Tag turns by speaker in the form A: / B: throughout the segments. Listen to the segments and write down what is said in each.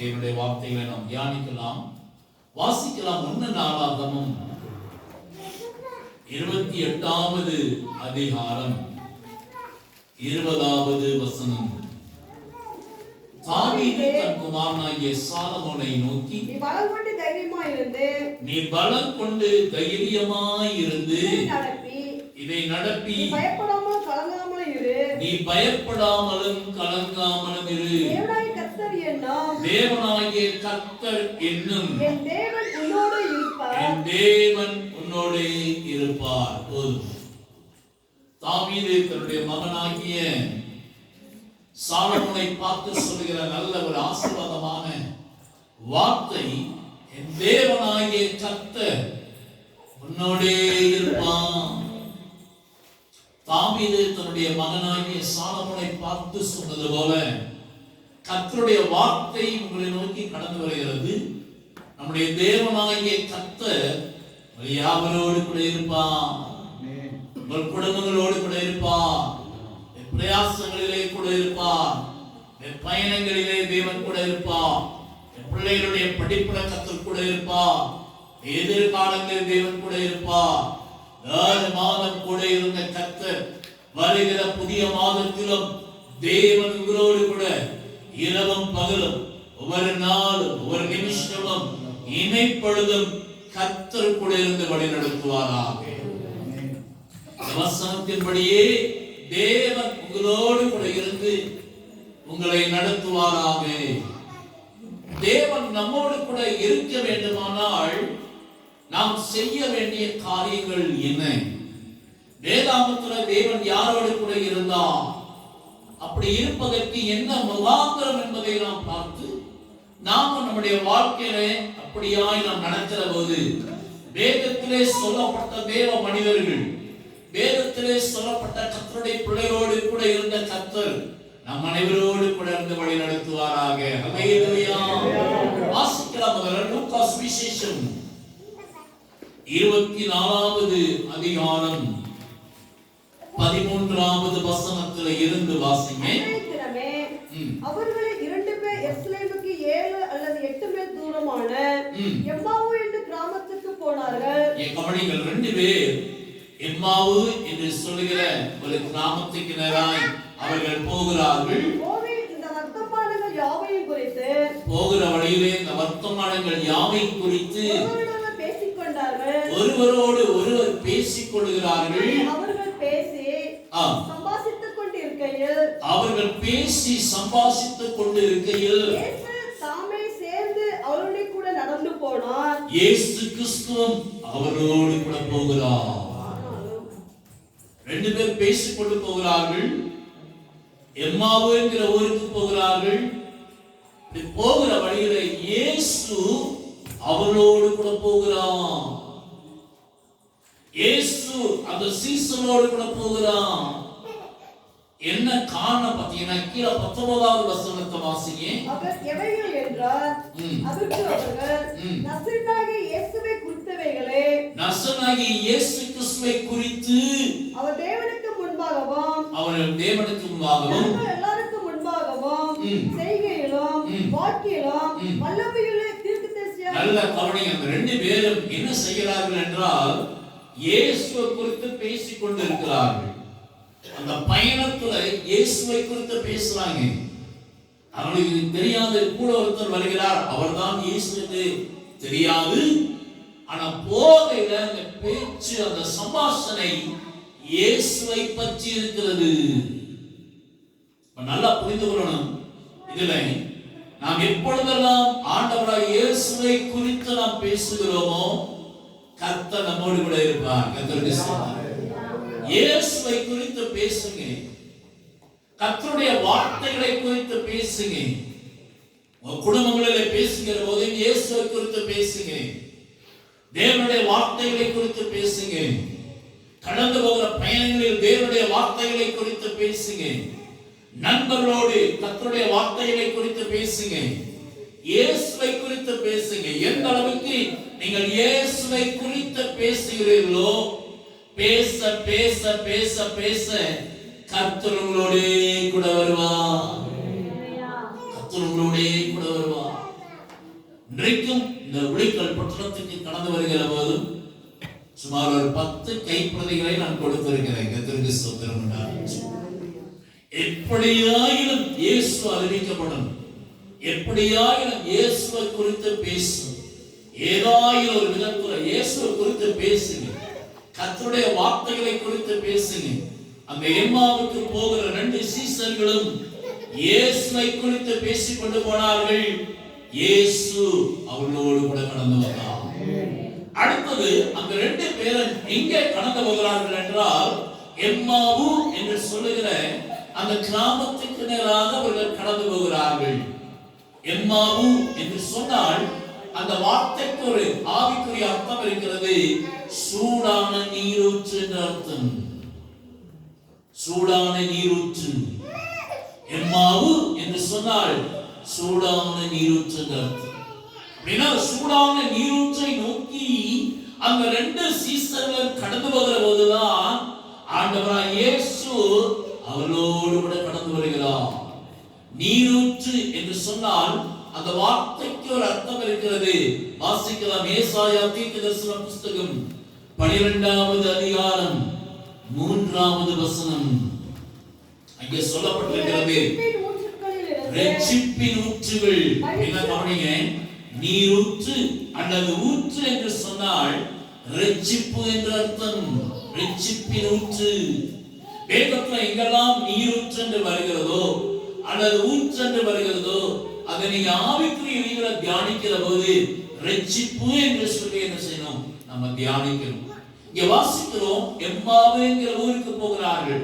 A: தேவனுடைய வார்த்தைகளை நாம் தியானிக்கலாம், வாசிக்கலாம். 1 நாளாகமம் 28வது அதிகாரம் 20வது வசனம். தாவீது தன் குமாரனாகிய சாலமோனை நோக்கி,
B: நீ பலம் கொண்டு தைரியமாய் இருந்து இதை நடப்பி
A: நீ பயப்படாமலும் கலங்காமலும் இரு. தேவனாகிய கர்த்தர் என்னும் என் தேவன் உன்னோடு இருப்பார். தாவீது தன்னுடைய மகனாகிய சாலமோனை பார்த்து சொல்லுகிற நல்ல ஒரு ஆசீர்வாதமான வார்த்தை, என் தேவனாகிய கர்த்தர் உன்னோடே இருப்பான். தாவீது தன்னுடைய மகனாகிய சாலமோனை பார்த்து சொன்னது போல கர்த்தருடைய வார்த்தை உங்களை நோக்கி கடந்து வருகிறது. நம்முடைய தேவனாகிய கர்த்தர் யாவரோடு கூட இருப்பான், உங்கள் குடும்பங்களோடு கூட இருப்பான், பிரயாசங்களிலே கூட இருப்பான், பயணங்களிலே தேவன் கூட இருப்பான், பிள்ளைகளுடைய படிப்புல கர்த்தர் கூட இருப்பான், எதிர்காலங்களில் தேவன் கூட இருப்பான். 6 மாதம் கூட இருந்த கர்த்தர் வருகிற புதிய மாதத்திலும் தேவன் உங்களோடு கூட இரவும் பகலும் ஒவ்வொரு நாளும் ஒவ்வொரு நிமிஷமும் இமைப்பொழுதும் கர்த்தர் கூட இருந்து வழி நடத்துவாராக. வசனத்தின்படியே தேவன் உங்களோடு கூட இருந்து உங்களை நடத்துவாராக. தேவன் நம்மோடு கூட இருக்க வேண்டுமானால் நாம் செய்ய வேண்டிய காரியங்கள் என்ன? வேதாகமத்தில் தேவன் யாரோடு கூட இருந்தார், அப்படி இருப்பதற்கு என்ன முகாந்திரம் என்பதை நாம் பார்த்து நாம் நம்முடைய வாழ்க்கையில அப்படியாய் நாம் நடக்கிற போது வேதத்திலே சொல்லப்பட்ட தேவ மனிதர்கள், வேதத்திலே சொல்லப்பட்ட கர்த்தருடைய பிள்ளைகளோடு கூட இருந்த கர்த்தர் நம் அனைவரோடு கூட இருந்து வழி நடத்துவாராக. ஹல்லேலூயா. வாசிக்கலாம். லூக்கா சுவிசேஷம் 24வது அதிகாரம் 13வது வசனத்தில் இருந்து வாசிங்க.
B: அவர்களில் 2 பேர் எருசலேமுக்கு 7 அல்லது 8 மைல் தூரமான எம்மாவு என்ற கிராமத்துக்கு போனார்கள்.
A: கவனிங்கள், 2 பேர் எம்மாவு என்று சொல்லுகிற ஒரு கிராமத்துக்கு நேராய் அவர்கள் போகிறார்கள். போகிற வழியிலே இந்த வர்த்தமானங்கள் யாவை குறித்து ஒருவரோடு ஒருவர் பேசிக் கொள்கிறார்கள். அவர்கள் பேசி சம்பாஷித்துக் கொண்டிருக்கையில்
B: அவரோடு கூட நடந்து போனார்.
A: இயேசு கிறிஸ்துவும் அவரோடு கூட போகிறார். 2 பேர் பேசிக் கொண்டு போகிறார்கள். எம்மாவு என்கிற ஊருக்கு போகிறார்கள். போகிற வழியில இயேசு அவரோடு கூட போகிறான். இயேசு அந்த சீசனோடு கூட போகிறான். என்ன காரணம் பார்த்தீங்கன்னா, கீழே 19வது வசனத்தை வாசிங்க.
B: அவர் எவைகள் என்றார், அதற்கு அவர்கள் நசரேயனாகிய இயேசுவை குறித்தவைகளே,
A: நசரேயனாகிய இயேசு கிறிஸ்துவை குறித்து
B: அவர் தேவனுக்கு முன்பாகவும் எல்லாருக்கும் முன்பாகவும் செய்கையிலும் வாக்கிலும் வல்லமையுள்ள தீர்க்கதரிசியாக.
A: நல்ல கவனிங்க, அந்த 2 பேரும் என்ன செய்கிறார்கள் என்றால் இயேசுவை குறித்து பேசிக் கொண்டிருக்கிறார்கள். அந்த பயணத்துல இயேசுவை குறித்து பேசுறாங்க. அவங்களுக்கு தெரியாது, கூட ஒருத்தர் வருகிறார், அவர்தான் இயேசு என்று தெரியாது. ஆனா போகையில அந்த பேச்சு, அந்த சம்பாஷணை இயேசுவை பற்றி இருக்கிறது. நல்லா புரிந்து கொள்ளணும். இதுல நாம் எப்பொழுதெல்லாம் ஆண்டவராய் இயேசுவை குறித்து நாம் பேசுகிறோமோ கர்த்தர் நம்மோடு கூட இருப்பார். கர்த்தருடைய சமாதானம். இயேசுவை குறித்து பேசுங்க, கர்த்தருடைய வார்த்தைகளை குறித்து பேசுங்க. உங்க குடும்பங்களிலே பேசுகிற போது இயேசுவை குறித்து பேசுங்க, தேவனுடைய வார்த்தைகளை குறித்து பேசுங்க. கடந்து போகிற பயணங்களில் தேவனுடைய வார்த்தைகளை குறித்து பேசுங்க. நண்பர்களோடு கர்த்தருடைய வார்த்தைகளை குறித்து பேசுங்க, இயேசுவை குறித்து பேசுங்க. எந்த அளவுக்கு நீங்கள் இயேசுவை குறித்து பேசுகிறீர்களோ பேச பேச பேச பேச கர்த்தர் உங்களோடே கூட வருவார். கர்த்தர் உங்களோடே கூட வருவார். இன்றைக்கும் இந்த உளிக்கல் பட்டணத்துக்கு கடந்து வருகிற போதும் சுமார் ஒரு 10 கைப்பிரதிகளை நான் கொடுத்திருக்கிறேன். கர்த்தருக்கு ஸ்தோத்திரம் உண்டாகட்டும். எப்படியாயினும் இயேசு அறிவிக்கப்படும், எப்படியாயினும் இயேசுவை குறித்து பேசும், ஏதாயிரம் ஒரு விதத்துல இயேசுவை குறித்து பேசுங்க, கர்த்தருடைய வார்த்தைகளை குறித்து பேசுங்க. அந்த எம்மாவுக்கு போகிற 2 சீசர்களும் இயேசுவை குறித்து பேசிக் கொண்டு போனார்கள். இயேசு அவர்களோடு கூட கடந்து வந்தார். அடுத்தது அந்த 2 பேரும் எங்கே கடந்து போகிறார்கள் என்றால், எம்மாவு என்று சொல்லுகிற அந்த கிராமத்துக்கு நேராக அவர்கள் கடந்து போகிறார்கள். எம்மாவு என்று சொன்னால் அந்த வார்த்தைக்கு ஒரு ஆவிக்குரிய அர்த்தம் இருக்கிறது. சூடான நீரூற்று என்ற அர்த்தம். சூடான நீரூற்று. எம்மாவு என்று சொன்னால் சூடான நீரூற்று என்ற அர்த்தம். அப்படின்னா சூடான நீரூற்றை நோக்கி அந்த 2 சீசர்கள் கடந்து போகிற போதுதான் ஆண்டவராய் இயேசு அவர்களோடு கூட கடந்து வருகிறார். நீரூற்று என்று சொன்னால் அந்த வார்த்தைக்கு ஒரு அர்த்தம் இருக்கிறது. வாசிக்கலாம். ஏசாயா தீர்க்கதரிசன புஸ்தகம் 12வது அதிகாரம் 3வது வசனம். அங்கே சொல்லப்பட்டிருக்கிறது, இரட்சிப்பின் ஊற்றுகள். என்ன கவனிங்க, நீரூற்று அல்லது ஊற்று என்று சொன்னால் இரட்சிப்பு என்று அர்த்தம். இரட்சிப்பின் ஊற்று. வேதத்துல எங்கெல்லாம் நீரூற்று என்று வருகிறதோ அல்லது ஊற்று என்று வருகிறதோ அதை நீங்க ஆவிக்குரிய ரீதியில தியானிக்கிற போது இரட்சிப்பு என்று சொல்லி என்ன செய்யணும், நம்ம தியானிக்கணும். இங்க வாசிக்கிறோம், எம்மாவு என்கிற ஊருக்கு போகிறார்கள்.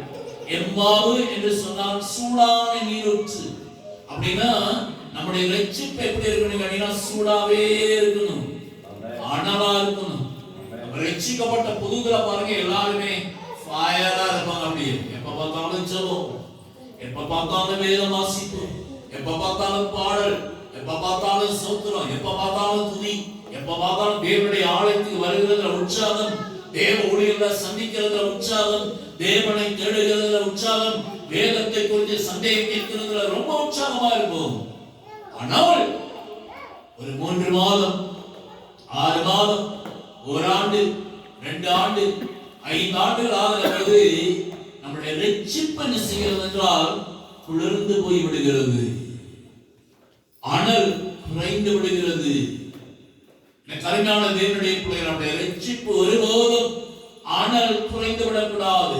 A: எம்மாவு என்று சொன்னால் சூடான நீரூற்று. அப்படின்னா நம்முடைய இரட்சிப்பு எப்படி இருக்கணும் அப்படின்னா சூடாவே இருக்கணும், அனலா இருக்கணும். நம்ம ரட்சிக்கப்பட்ட புதுதுல பாருங்க, எல்லாருமே ஃபயரா இருப்பாங்க. அப்படியே எப்ப பார்த்தாலும் ஜெபம், எப்ப பார்த்தாலும் வேதம் வாசிப்பு, எப்ப பார்த்தாலும் பாடல், எப்ப பார்த்தாலும் ஸ்தோத்திரம், எப்ப பார்த்தாலும் துதி, எப்ப பார்த்தாலும் தேவனுடைய ஆலயத்துக்கு வருகிறதுல உற்சாகம், தேவ ஊழியர்களை சந்திக்கிறதுல உற்சாகம், தேவனை தேடுகிறதுல உற்சாகம், வேதத்தை குறித்து சந்தேகம் கேட்கிறதுல ரொம்ப உற்சாகமா இருக்கும். ஆனால் ஒரு 3 மாதம் 6 மாதம் 1 ஆண்டு 2 ஆண்டு 5 ஆண்டுகள் ஆகிறது, நம்முடைய ரட்சிப்பு என்ன செய்கிறது என்றால் குளிர்ந்து போய் விடுகிறது, அனல் குறைந்து விடுகிறது. கருமையான தேவனுடைய பிள்ளைகள், நம்முடைய ரட்சிப்பு ஒருபோதும் அனல் குறைந்து விடக்கூடாது.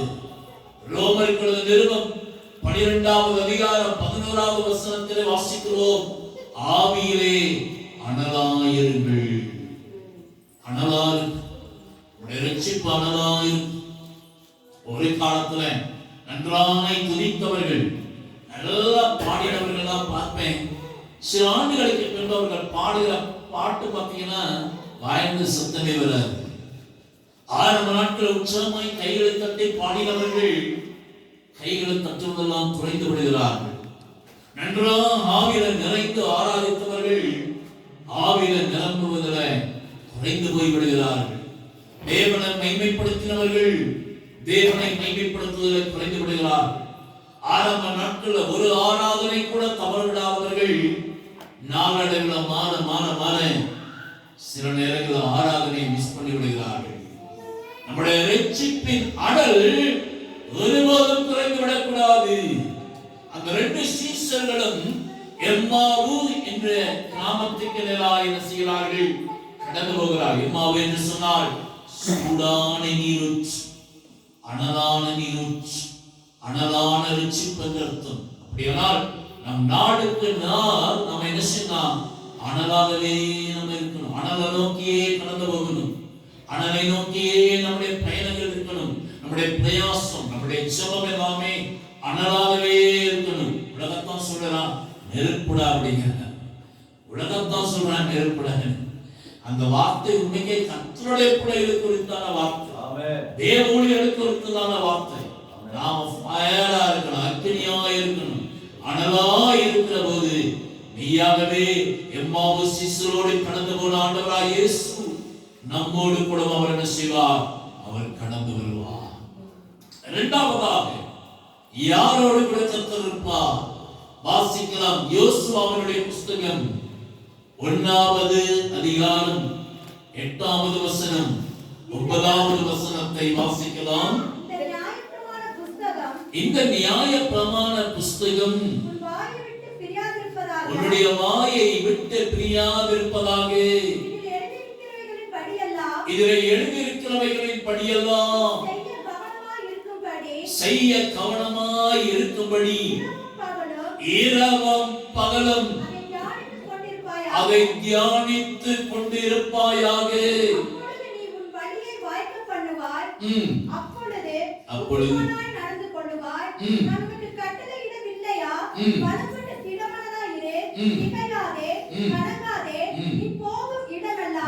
A: ரோமர்கள் நிருபம் 12வது அதிகாரம் 11வது வசனத்திலே வாசிக்கிறோம், ஆவியிலே அனலாயிருங்கள். அனலாய் ரட்சிப்பு அனலாய். ஒரு காலத்துல நன்றாய் துதித்தவர்கள், நல்லா பாடினவர்கள் தான் பார்ப்பேன். சில ஆண்டுகளுக்கு பின்பு அவர்கள் பாடுகிற பாட்டு பார்த்தீங்கன்னா வாய்ந்த சத்தமே வராது. ஆரம்ப நாட்கள் உற்சாகமாய் கைகளை தட்டி பாடினவர்கள் கைகளை தட்டுவதெல்லாம் குறைந்து விடுகிறார்கள். நன்றாக ஆவியில நிறைந்து ஆராதித்தவர்கள் ஆவியில நிரம்புவதில் குறைந்து போய் விடுகிறார்கள். தேவனை மைமைப்படுத்தினவர்கள் தேவனை மைமைப்படுத்துவதில் குறைந்து விடுகிறார்கள். ஆரம்ப நாட்கள் ஒரு ஆராதனை கூட தவறிடாதவர்கள் நாளடைவில் மாற மாற மாற சில நேரங்களில் ஆராதனை மிஸ் பண்ணி விடுகிறார்கள். நம்முடைய ரட்சிப்பின் அனல் ஒருபோதும் குறைந்து விடக்கூடாது. அந்த 2 சீசர்களும் எம்மாவு என்ற கிராமத்துக்கு நேராக என்ன செய்கிறார்கள், கடந்து போகிறார்கள். எம்மாவு என்று சொன்னால் சூடான நீரூற்று, அனலான நீரூற்று, அனலான ரட்சிப்பு என்று அர்த்தம். அப்படியானால் நம் நாடுக்கு நாள் நம்ம என்ன செய்யலாம், அனலாகவே நம்ம இருக்கணும், அனலை நோக்கியே கடந்து போகணும், அனலை நோக்கியே நம்முடைய பயணங்கள் இருக்கணும், நம்முடைய பிரயாசம் நம்முடைய ஜெபம் எல்லாமே அனலாகவே இருக்கணும். உலகத்தான் சொல்றான் நெருப்புடா அப்படிங்கிற, உலகத்தான் சொல்றான் நெருப்புடா. அந்த வார்த்தை உண்மைக்கே கர்த்தருடைய பிள்ளைகளுக்கு குறித்தான வார்த்தை, தேவ ஊழியர்களுக்கு குறித்தான வார்த்தை. நாம ஃபயரா இருக்கணும், அக்கினியா இருக்கணும், அனலா இருக்கிற போது மெய்யாகவே எம்மாவு சீசரோடு கடந்து போன ஆண்டவராய் இயேசு நம்மோடு கூட அவர் என்ன செய்வார், அவர் கடந்து வருவார். இரண்டாவதாக யாரோடு கூட கர்த்தர் இருப்பார். வாசிக்கலாம் யோசுவாவினுடைய புஸ்தகம் 1வது அதிகாரம் 8வது வசனம் 9வது வசனத்தை வாசிக்கலாம். இந்த நியாயப்பிரமாண புஸ்தகம் உன்னுடைய வாயை விட்டு பிரியாதிருப்பதாக. இதில் எழுதியிருக்கிறவைகளின் படியெல்லாம் செய்ய கவனமாய் இருக்கும்படி இரவும் பகலும் அதை தியானித்து கொண்டிருப்பாயாக. அப்பொழுது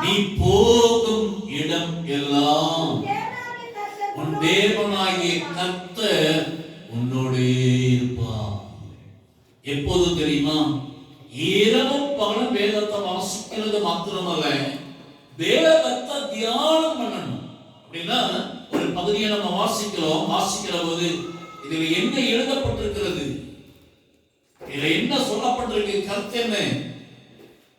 A: நீ போகும் இடம் எல்லாம் உன் தேவனாகிய கர்த்தர் உன்னோடே இருப்பார். எப்போது தெரியுமா? இரவும் பகலும் வேதத்தை வாசிக்கிறது மாத்திரமல்ல, வேதத்தை தியானம் பண்ணணும். அப்படின்னா ஒரு பகுதியை நம்ம வாசிக்கிற போது இதில் என்ன எழுதப்பட்டிருக்கிறது, இதுல என்ன சொல்லப்பட்டிருக்கு, கருத்து என்ன,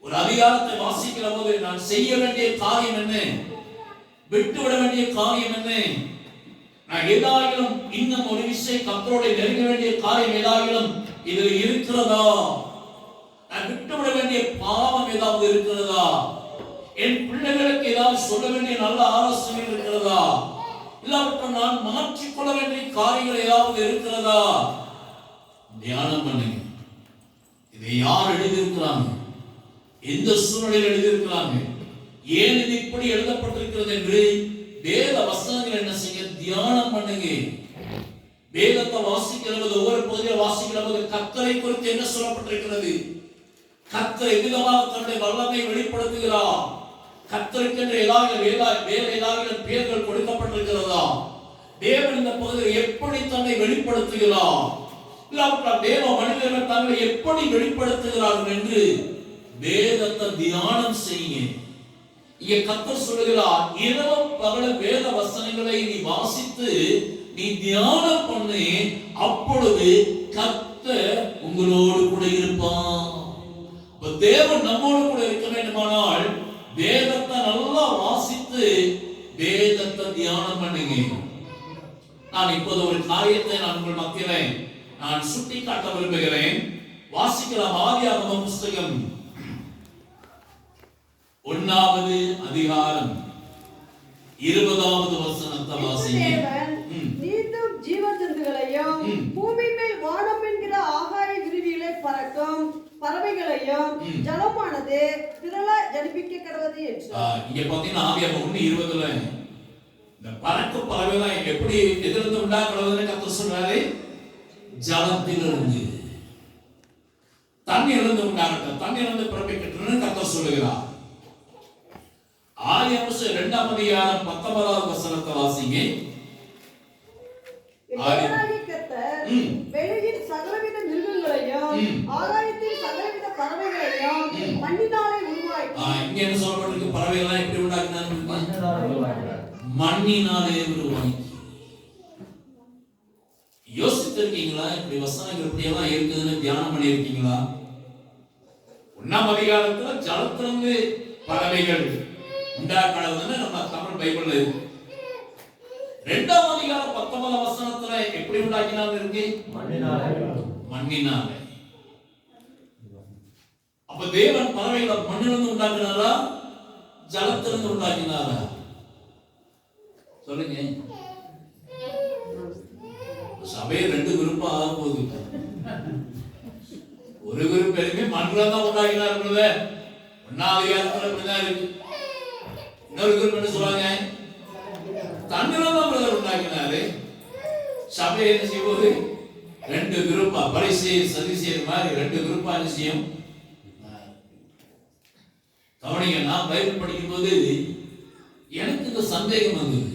A: ஒரு அதிகாரத்தை வாசிக்கிற போது நான் செய்ய வேண்டிய காரியம் என்ன, விட்டுவிட வேண்டிய காரியம் என்ன, நான் ஏதாயிலும் இன்னும் ஒரு விஷயம் கர்த்தரோட நெருங்க வேண்டிய காரியம் ஏதாயிலும் இதில் இருக்கிறதா, நான் விட்டுவிட வேண்டிய பாவம் ஏதாவது இருக்கிறதா, என் பிள்ளைகளுக்கு ஏதாவது சொல்ல வேண்டிய நல்ல ஆலோசனை இருக்கிறதா, இல்லாவிட்டால் நான் மாற்றிக்கொள்ள வேண்டிய காரியங்கள் ஏதாவது இருக்கிறதா, தியானம் பண்ணுங்க. இதை யார் எழுதியிருக்கிறாங்க, எந்த சூழ்நிலையில் எழுதியிருக்கிறாங்க, ஏன் இது இப்படி எழுதப்பட்டிருக்கிறது என்று வேத வசனங்கள் என்ன செய்ய, தியானம் பண்ணுங்க. வேதத்தை வாசிக்கிற போது, ஒவ்வொரு பகுதியில் வாசிக்கிற போது கர்த்தரை குறித்து என்ன சொல்லப்பட்டிருக்கிறது, கர்த்தர் எவ்விதமாக தன்னுடைய வல்லமை வெளிப்படுத்துகிறார், கர்த்தருக்கென்று ஏதாவது பெயர்கள் கொடுக்கப்பட்டிருக்கிறதா, தேவன் இந்த பகுதியில் எப்படி தன்னை வெளிப்படுத்துகிறார், இல்லாவிட்டால் தேவ மனிதர்கள் தங்களை எப்படி வெளிப்படுத்துகிறார்கள் என்று வேதத்தை தியானம் செய்ய. இங்கே கர்த்தர் சொல்லுகிறார், இரவும் பகலும் வேத வசனங்களை நீ வாசித்து நீ தியானம் பண்ணு, அப்பொழுது கர்த்தர் உங்களோடு கூட இருப்பான். தேவன் நம்மோடு கூட இருக்க வேண்டுமானால் வேதத்தை நல்லா வாசித்து வேதத்தை தியானம் பண்ணுங்க. நான் இப்போது ஒரு காரியத்தை நான் உங்கள் மத்தியிலே நான் சுட்டி காட்ட விரும்புகிறேன். வாசிக்கலாம். ஆதியாகமம் புஸ்தகம் 1வது அதிகாரம் 20வது வசனத்தை வாசிங்க.
B: நீந்தும் ஜீவஜந்துகளையும் பூமி மேல் வானம் என்கிற ஆகாய விரிவிகளை பறக்கும் பறவைகளையும் ஜலமானது திரள ஜனிப்பிக்க கடவுது என்றார்.
A: இங்க பாத்தீங்கன்னா ஆதியாகமம் 1:20ல இந்த பறக்கும் பறவைகள் எப்படி எதிர்த்து உண்டாக்குறதுன்னு கர்த்தர் சொல்றாரு. ஜலத்திலிருந்து தண்ணீரிலிருந்து உண்டாகட்டும், தண்ணீரிலிருந்து பிறப்பிக்கட்டும்னு கர்த்தர் சொல்லுகிறார். ஆதியாகமம் 2ஆம் அதிகாரம் 19வது வசனத்தை வாசிங்க.
B: வெளியின் சகலவித மிருகங்களையும் ஆகாயத்தின் சகலவித பறவைகளையும் மண்ணினாலே உருவாக்கி.
A: இங்க என்ன சொல்லப்பட்டிருக்கு, பறவைகள் எப்படி உண்டாக்குனாங்க, மண்ணினாலே உருவாக்கி. யோசித்திருக்கீங்களா இப்படி வசனங்கள் இப்படி எல்லாம் இருக்குதுன்னு தியானம் பண்ணி இருக்கீங்களா? 1ஆம் அதிகாரத்துல ஜலத்திலிருந்து பறவைகள் உண்டாக்கணும்னு நம்ம தமிழ் பைபிள்ல இருக்கு. 2ஆம் அதிகாரம் 19வது வசனத்துல எப்படி உண்டாக்கினாங்க இருக்கு, மண்ணினாலே. அப்ப தேவன் பறவைகளை மண்ணிலிருந்து உண்டாக்கினாரா, ஜலத்திலிருந்து உண்டாக்கினாரா? சொல்லுங்க. சபையை 2 குரூப்பா ஆக போகுது. ஒரு குரூப் எதுவுமே மண்ணில தான் உண்டாக்கினார். 1ஆம் அதிகாரத்துல இப்படிதான் இருக்கு. இன்னொரு குரூப் என்ன சொல்றாங்க, தண்ணில தான் பிரதர் உண்டாக்கினாரு. சபை என்ன செய்வது, 2 குரூப்பா, பரிசேயர் சதுசேயர் மாதிரி 2 குரூப்பா என்ன செய்யும். கவனிங்க, நான் பைபிள் படிக்கும் போது எனக்கு இந்த சந்தேகம் வந்தது.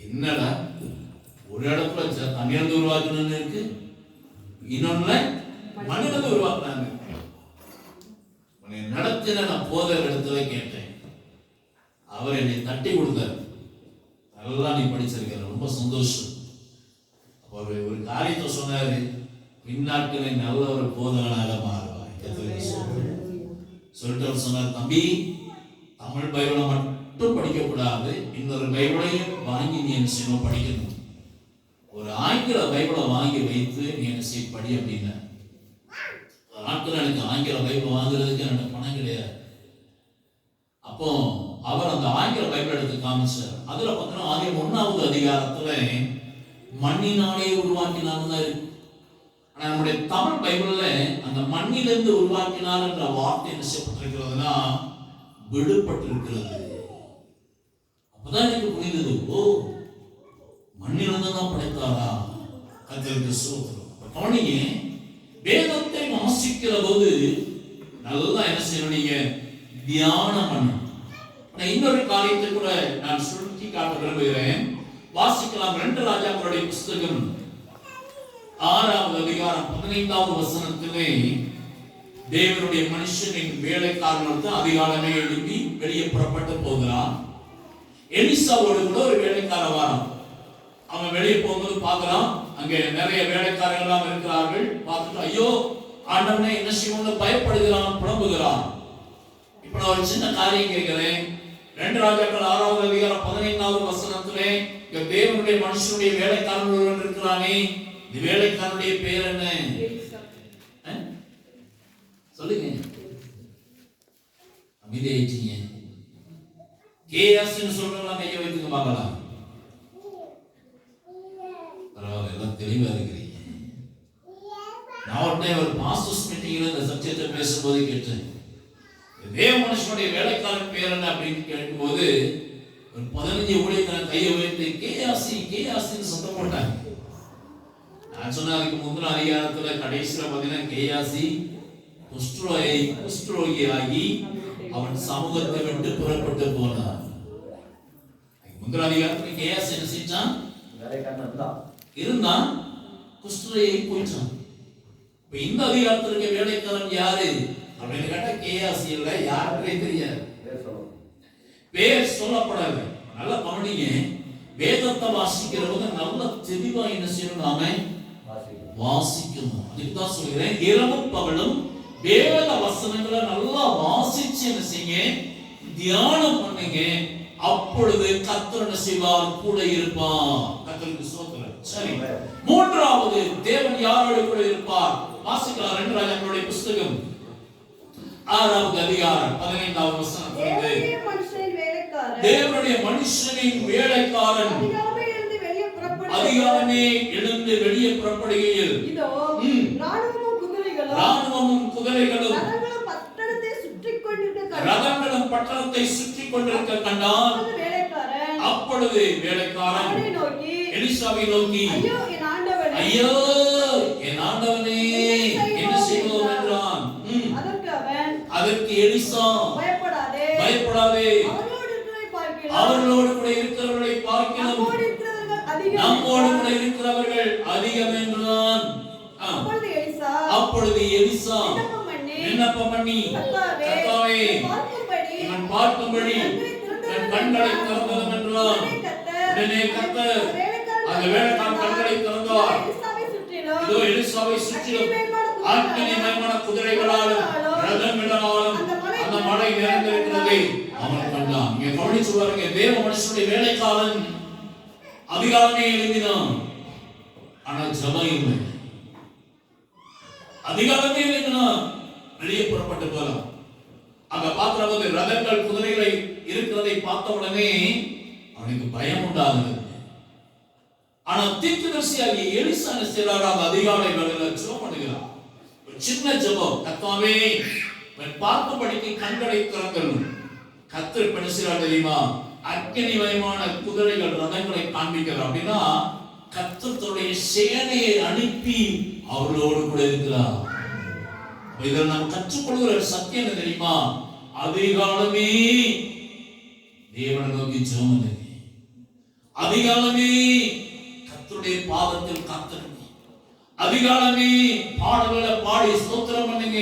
A: என்னடா, ஒரு இடத்துல தண்ணியிலிருந்து உருவாக்கணும்னு இருக்கு, இன்னொன்னுல மண்ணிலிருந்து உருவாக்குனாங்க. நடத்தின நான் போதர் இடத்துல கேட்டேன், அவர் என்னை தட்டி கொடுத்தார். நல்லா நீ படிச்சிருக்கிற, ரொம்ப சந்தோஷம். அவர் ஒரு காரியத்தை சொன்னாரு, பின்னாட்களை நல்ல ஒரு போதகனாக மாறுவாய். அவர் சொன்னார், தம்பி தமிழ் பைபிளை மட்டும் படிக்க கூடாது, இன்னொரு பைபிளையும் வாங்கி நீ என்ன செய்யணும், படிக்கணும். ஒரு ஆங்கில பைபிளை வாங்கி வைத்து நீ என்ன செய்ய படி அப்படின்னா. நாட்கள் எனக்கு ஆங்கில பைபிள் வாங்குறதுக்கு எனக்கு பணம் கிடையாது. அப்போ அவர் அந்த ஆங்கில பைபிள் எடுத்து காமிச்சார். அதுல பார்த்தோன்னா ஆதியாகமம் 1வது அதிகாரத்துல மண்ணினாலே உருவாக்கினான்னு தான் இருக்கு. ஆனா நம்முடைய தமிழ் பைபிள்ல அந்த மண்ணிலிருந்து உருவாக்கினார் என்ற வார்த்தை என்ன செய்யப்பட்டிருக்கிறதுனா விடுபட்டிருக்கிறது. அப்பதான் எனக்கு புரிந்தது, ஓ மண்ணிலிருந்து தான் படைத்தாரா, கர்த்தருக்கு ஸ்தோத்திரம். கவனிங்க, வேதத்தை வாசிக்கிற போது நல்லா என்ன செய்யணும், நீங்க தியானம் பண்ணணும். இன்னொரு காரியத்தை கூட நான் சுட்டி காட்ட விரும்புகிறேன். வாசிக்கலாம். 2 ராஜாக்களுடைய புஸ்தகம் 6வது அதிகாரம் 15வது வசனத்திலே தேவனுடைய மனுஷனின் வேலைக்காரனுக்கு அதிகாலமே எழுப்பி வெளியே புறப்பட்டு போகிறான். எலிசாவோடு கூட ஒரு வேலைக்காரன் வாரான். அவன் வெளியே போகும்போது பார்க்கலாம், அங்கே நிறைய வேலைக்காரர்கள் எல்லாம் இருக்கிறார்கள். பார்த்துட்டு ஐயோ ஆண்டவனே என்ன செய்யணும்னு பயப்படுகிறான், புலம்புகிறான். இப்ப நான் ஒரு சின்ன காரியம் கேட்கிறேன். 2 ராஜாக்கள் 6வது அதிகாரம் 15வது வசனத்திலே தேவனுடைய மனுஷனுடைய வேலைக்காரர்கள் இருக்கிறானே, இந்த வேலைக்காரனுடைய பேர் என்ன சொல்லுங்க. அமைதியாயிட்டீங்க. கேயாஸ்ன்னு சொல்றவங்க கையை வைத்துக்க பார்க்கலாம். பரவாயில்ல, எல்லாம் தெளிவா இருக்கிறீங்க. நான் ஒரு மாஸ்டர்ஸ் மீட்டிங்ல இந்த சப்ஜெக்டை பேசும்போது கேட்டேன், தேவ மனுஷனுடைய வேலைக்காரன் பேர் என்ன அப்படின்னு கேட்கும்போது ஒரு 15 ஊழியக்காரன் கையை வைத்து கேயாசின்னு சத்தம் போட்டாங்க. நான் சொன்ன அதுக்கு முந்தின அதிகாரத்துல கடைசியில பார்த்தீங்கன்னா கேயாசி குஷ்டரோகியாகி அவன் சமூகத்தை விட்டு புறப்பட்டு போனான். முந்தின அதிகாரத்துல கேயாசி என்ன செஞ்சான், இருந்தான், குஷ்டரோகி போயிட்டான். இப்ப இந்த அதிகாரத்தில் இருக்க வேலைக்காரன் யாரு அப்படின்னு கேட்டா கேயாசி இல்ல, யாருக்கே தெரியாது, பேர் சொல்லப்படல. நல்லா கவனிங்க, வேதத்தை வாசிக்கிறவங்க நல்ல தெளிவா என்ன செய்யணும், நாம வாசிக்கணும். அதுக்குதான் சொல்கிறேன், இரவும் பகலும் வேத வசனங்களை நல்லா வாசிச்சு என்ன செய்யுங்க, தியானம் பண்ணுங்க. அப்பொழுது கர்த்தர் என்ன செய்வார், கூட இருப்பார். கர்த்தருக்கு ஸ்தோத்திரம். சரி, 3வது தேவன் யாரோடு கூட இருப்பார் வாசிக்கலாம். 2 ராஜாக்களுடைய புஸ்தகம் 6வது அதிகாரம் 15வது வசனத்திலிருந்து தேவனுடைய மனுஷனின் வேலைக்காரன் அதிகாலமே எழுந்து வெளியே புறப்படுகையில் ராணுவமும் குதிரைகளும் ரதங்களும் பட்டணத்தை சுற்றி கொண்டிருக்க கண்டான். அப்பொழுது வேலைக்காரன் எலிசாவை நோக்கி, ஐயோ என் ஆண்டவனே என்ன செய்வோம் என்றான். அதற்கு எலிசா, பயப்படாதே, அவர்களோடு கூட இருக்கிறவர்களை பார்க்கிறோம், நம்மோடு கூட இருக்கிறவர்கள் அதிகம் என்றான். அப்பொழுது எலிசா விண்ணப்பம் பண்ணி, கர்த்தாவே இவன் பார்க்கும்படி என் கண்களை திறந்ததும் என்றான். உடனே கர்த்தர் அந்த வேலைக்காரன் கண்களை திறந்தார். இதோ எலிசாவை சுற்றிலும் ஆக்கினி மயமான குதிரைகளாலும் ரதங்களாலும் அந்த மலை நிறைந்திருக்கிறதை அவன் கண்டான். இங்கே கவனிச்சு பாருங்க, தேவ மனுஷனுடைய வேலைக்காரன் அதிகாலமே எழுதினான், ஆனால் ஜெபம் இல்லை. அதிகாலமே எழுதினான், வெளியே புறப்பட்டு போலாம். அங்க பார்க்கிறபோது ரதங்கள் குதிரைகளை இருக்கிறதை பார்த்த உடனே அவனுக்கு பயம் உண்டாகுது. ஆனா தீர்க்கதரிசியாகிய எலிசா என்ன செய்றார், அந்த அதிகாலை வேளையில ஜெபம் பண்ணுகிறார். ஒரு சின்ன ஜெபம், கர்த்தாவே இவன் பார்க்கும்படிக்கு கண்களை திறந்தருளும். கர்த்தர் பெருசிறார் தெரியுமா, அக்கினிமயமான குதிரைகள் ரதங்களை காண்பிக்கிறார். அப்படின்னா கர்த்தர் தன்னுடைய சேனையை அனுப்பி அவர்களோடு கூட இருக்கிறார். இதில் நாம் கற்றுக்கொள்கிற சத்தியம் என்ன தெரியுமா, அதிகாலமே தேவனை நோக்கி ஜெபம் பண்ணுங்க, அதிகாலமே கர்த்தருடைய பாதத்தில் காத்திருங்க, அதிகாலமே பாடல்களை பாடி ஸ்தோத்திரம் பண்ணுங்க,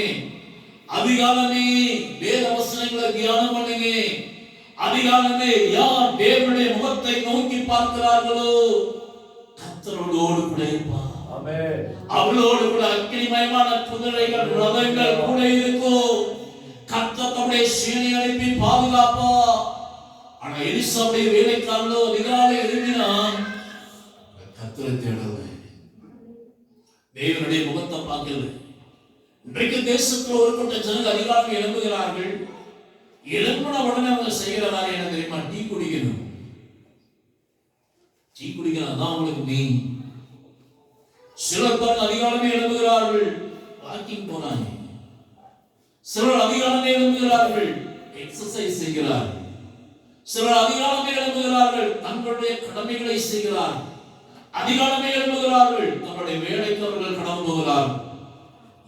A: அதிகாலமே வேத வசனங்களை தியானம் பண்ணுங்க, அதிகாலமே யார் தேவனுடைய முகத்தை நோக்கி பார்க்கிறார்களோ கர்த்தரோடு கூட இருப்பார். அவளோடு கூட அக்கினிமயமான குதிரைகள் ரதங்கள் கூட இருக்கும். கர்த்தர் தம்முடைய சேனை அனுப்பி பாதுகாப்பா. ஆனா எலிசாவுடைய வேலைக்காரனோ அதிகாலை எழுப்பினான், கர்த்தரை தேடுவேன், தேவனுடைய முகத்தை பார்க்கல. இன்றைக்கு தேசத்தில் ஒரு கூட்ட ஜனங்கள் அதிகாலை எழும்புகிறார்கள். எழும்பின உடனே அவங்க செய்கிறதால என்ன தெரியுமா? டீ குடிக்கணும். டீ குடிக்கணும் தான் உங்களுக்கு மெயின். சிலர் பாருங்க அதிகாலமே எழும்புகிறார்கள், வாக்கிங் போனாங்க. சிலர் அதிகாலமே எழும்புகிறார்கள், எக்ஸசைஸ் செய்கிறார்கள். சிலர் அதிகாலமே எழும்புகிறார்கள், தங்களுடைய கடமைகளை செய்கிறார்கள். அதிகாலமே எழும்புகிறார்கள், தங்களுடைய வேலைக்கு அவர்கள் கடந்து போகிறார்கள்.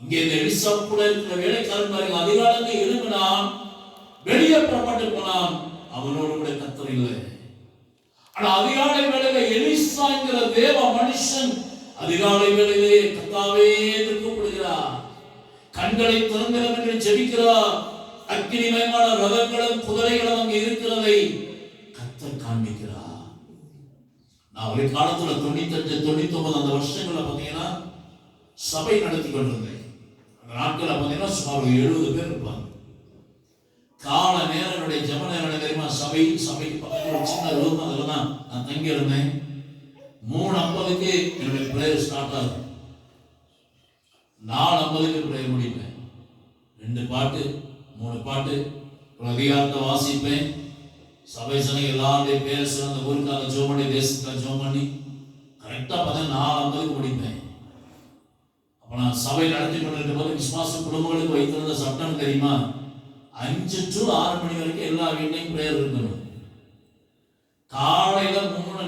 A: இங்கே இந்த எலிசா கூட இருக்கிற வேலைக்காரன் பாருங்க, அதிகாலமே எழும்பினான், வெளியே புறப்பட்டு போனான், அவனோடு கூட கர்த்தர் இல்லை. ஆனா அதிகாலை வேளையில எலிசா என்கிற தேவ மனுஷன் அதிகாலை வேளையிலே கர்த்தாவே கூப்பிடுகிறார். கண்களை திறந்தவர் என்று ஜெபிக்கிறார். அக்கினிமயமான ரதங்களும் குதிரைகளும் அங்கே இருக்கிறதை கர்த்தர் காண்பிக்கிறார். நான் ஒரு காலத்துல 98, 99 அந்த வருஷங்கள்ல பாத்தீங்கன்னா சபை நடத்தி கொண்டிருந்தேன். அந்த நாட்கள் பாத்தீங்கன்னா சுமார் 70 பேர் இருப்பாங்க. கால நேரங்களுடைய ஜெப நேரம் தெரியுமா? சபைக்கு பக்கத்துல ஒரு சின்ன ரூம், அதுல தான் நான் தங்கி இருந்தேன். 3:50க்கு என்னுடைய பிரேயர் ஸ்டார்ட் ஆகும். 4:50க்கு பிரேயர் முடிப்பேன். 2 பாட்டு 3 பாட்டு ஒரு அதிகாரத்தை வாசிப்பேன். சபை சனங்க எல்லாருடைய பேர் சிறந்த ஊருக்காக ஜோம் பண்ணி, தேசத்துக்காக ஜோம் பண்ணி கரெக்டா 4:50க்கு முடிப்பேன். அப்ப நான் சபை நடத்தி கொண்டிருக்கும் போது விசுவாச குடும்பங்களுக்கு வைத்திருந்த சட்டம் தெரியுமா? 5 to 6 மணி வரைக்கும் எல்லா வீட்லையும் பிரேயர் இருக்கணும். காலையில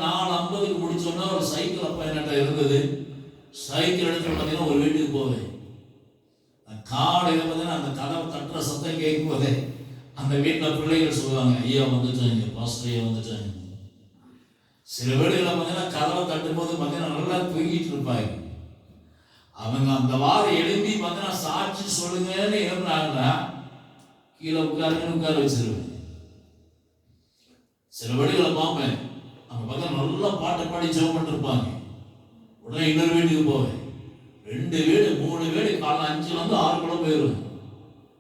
A: 4:50க்கு முடிச்சோன்னா ஒரு சைக்கிள் அப்ப என்கிட்ட இருந்தது. சைக்கிள் எடுத்து பார்த்தீங்கன்னா ஒரு வீட்டுக்கு போவேன். காலையில பார்த்தீங்கன்னா அந்த கதவை தட்டுற சத்தம் கேட்கும் போதே அந்த வீட்டில் பிள்ளைகள் சொல்லுவாங்க, ஐயா வந்துட்டாங்க, பாஸ்டர் ஐயா வந்துட்டாங்க. சில வீடுகளில் பார்த்தீங்கன்னா கதவை தட்டும் போது பார்த்தீங்கன்னா நல்லா தூங்கிட்டு இருப்பாங்க. அவங்க அந்த வாரம் எழுப்பி பார்த்தீங்கன்னா சாட்சி சொல்லுங்கன்னு எழுப்புறாங்கன்னா கீழே உட்கார வச்சிருவேன். சில வீடுகளை பார்ப்பேன், அவங்க பார்த்தா நல்லா பாட்டை பாடி ஜெபம் பண்ணிருப்பாங்க. உடனே இன்னொரு வீட்டுக்கு போவேன். 2 வீடு 3 வீடு காலைல 5 to 6 போயிடுவேன்.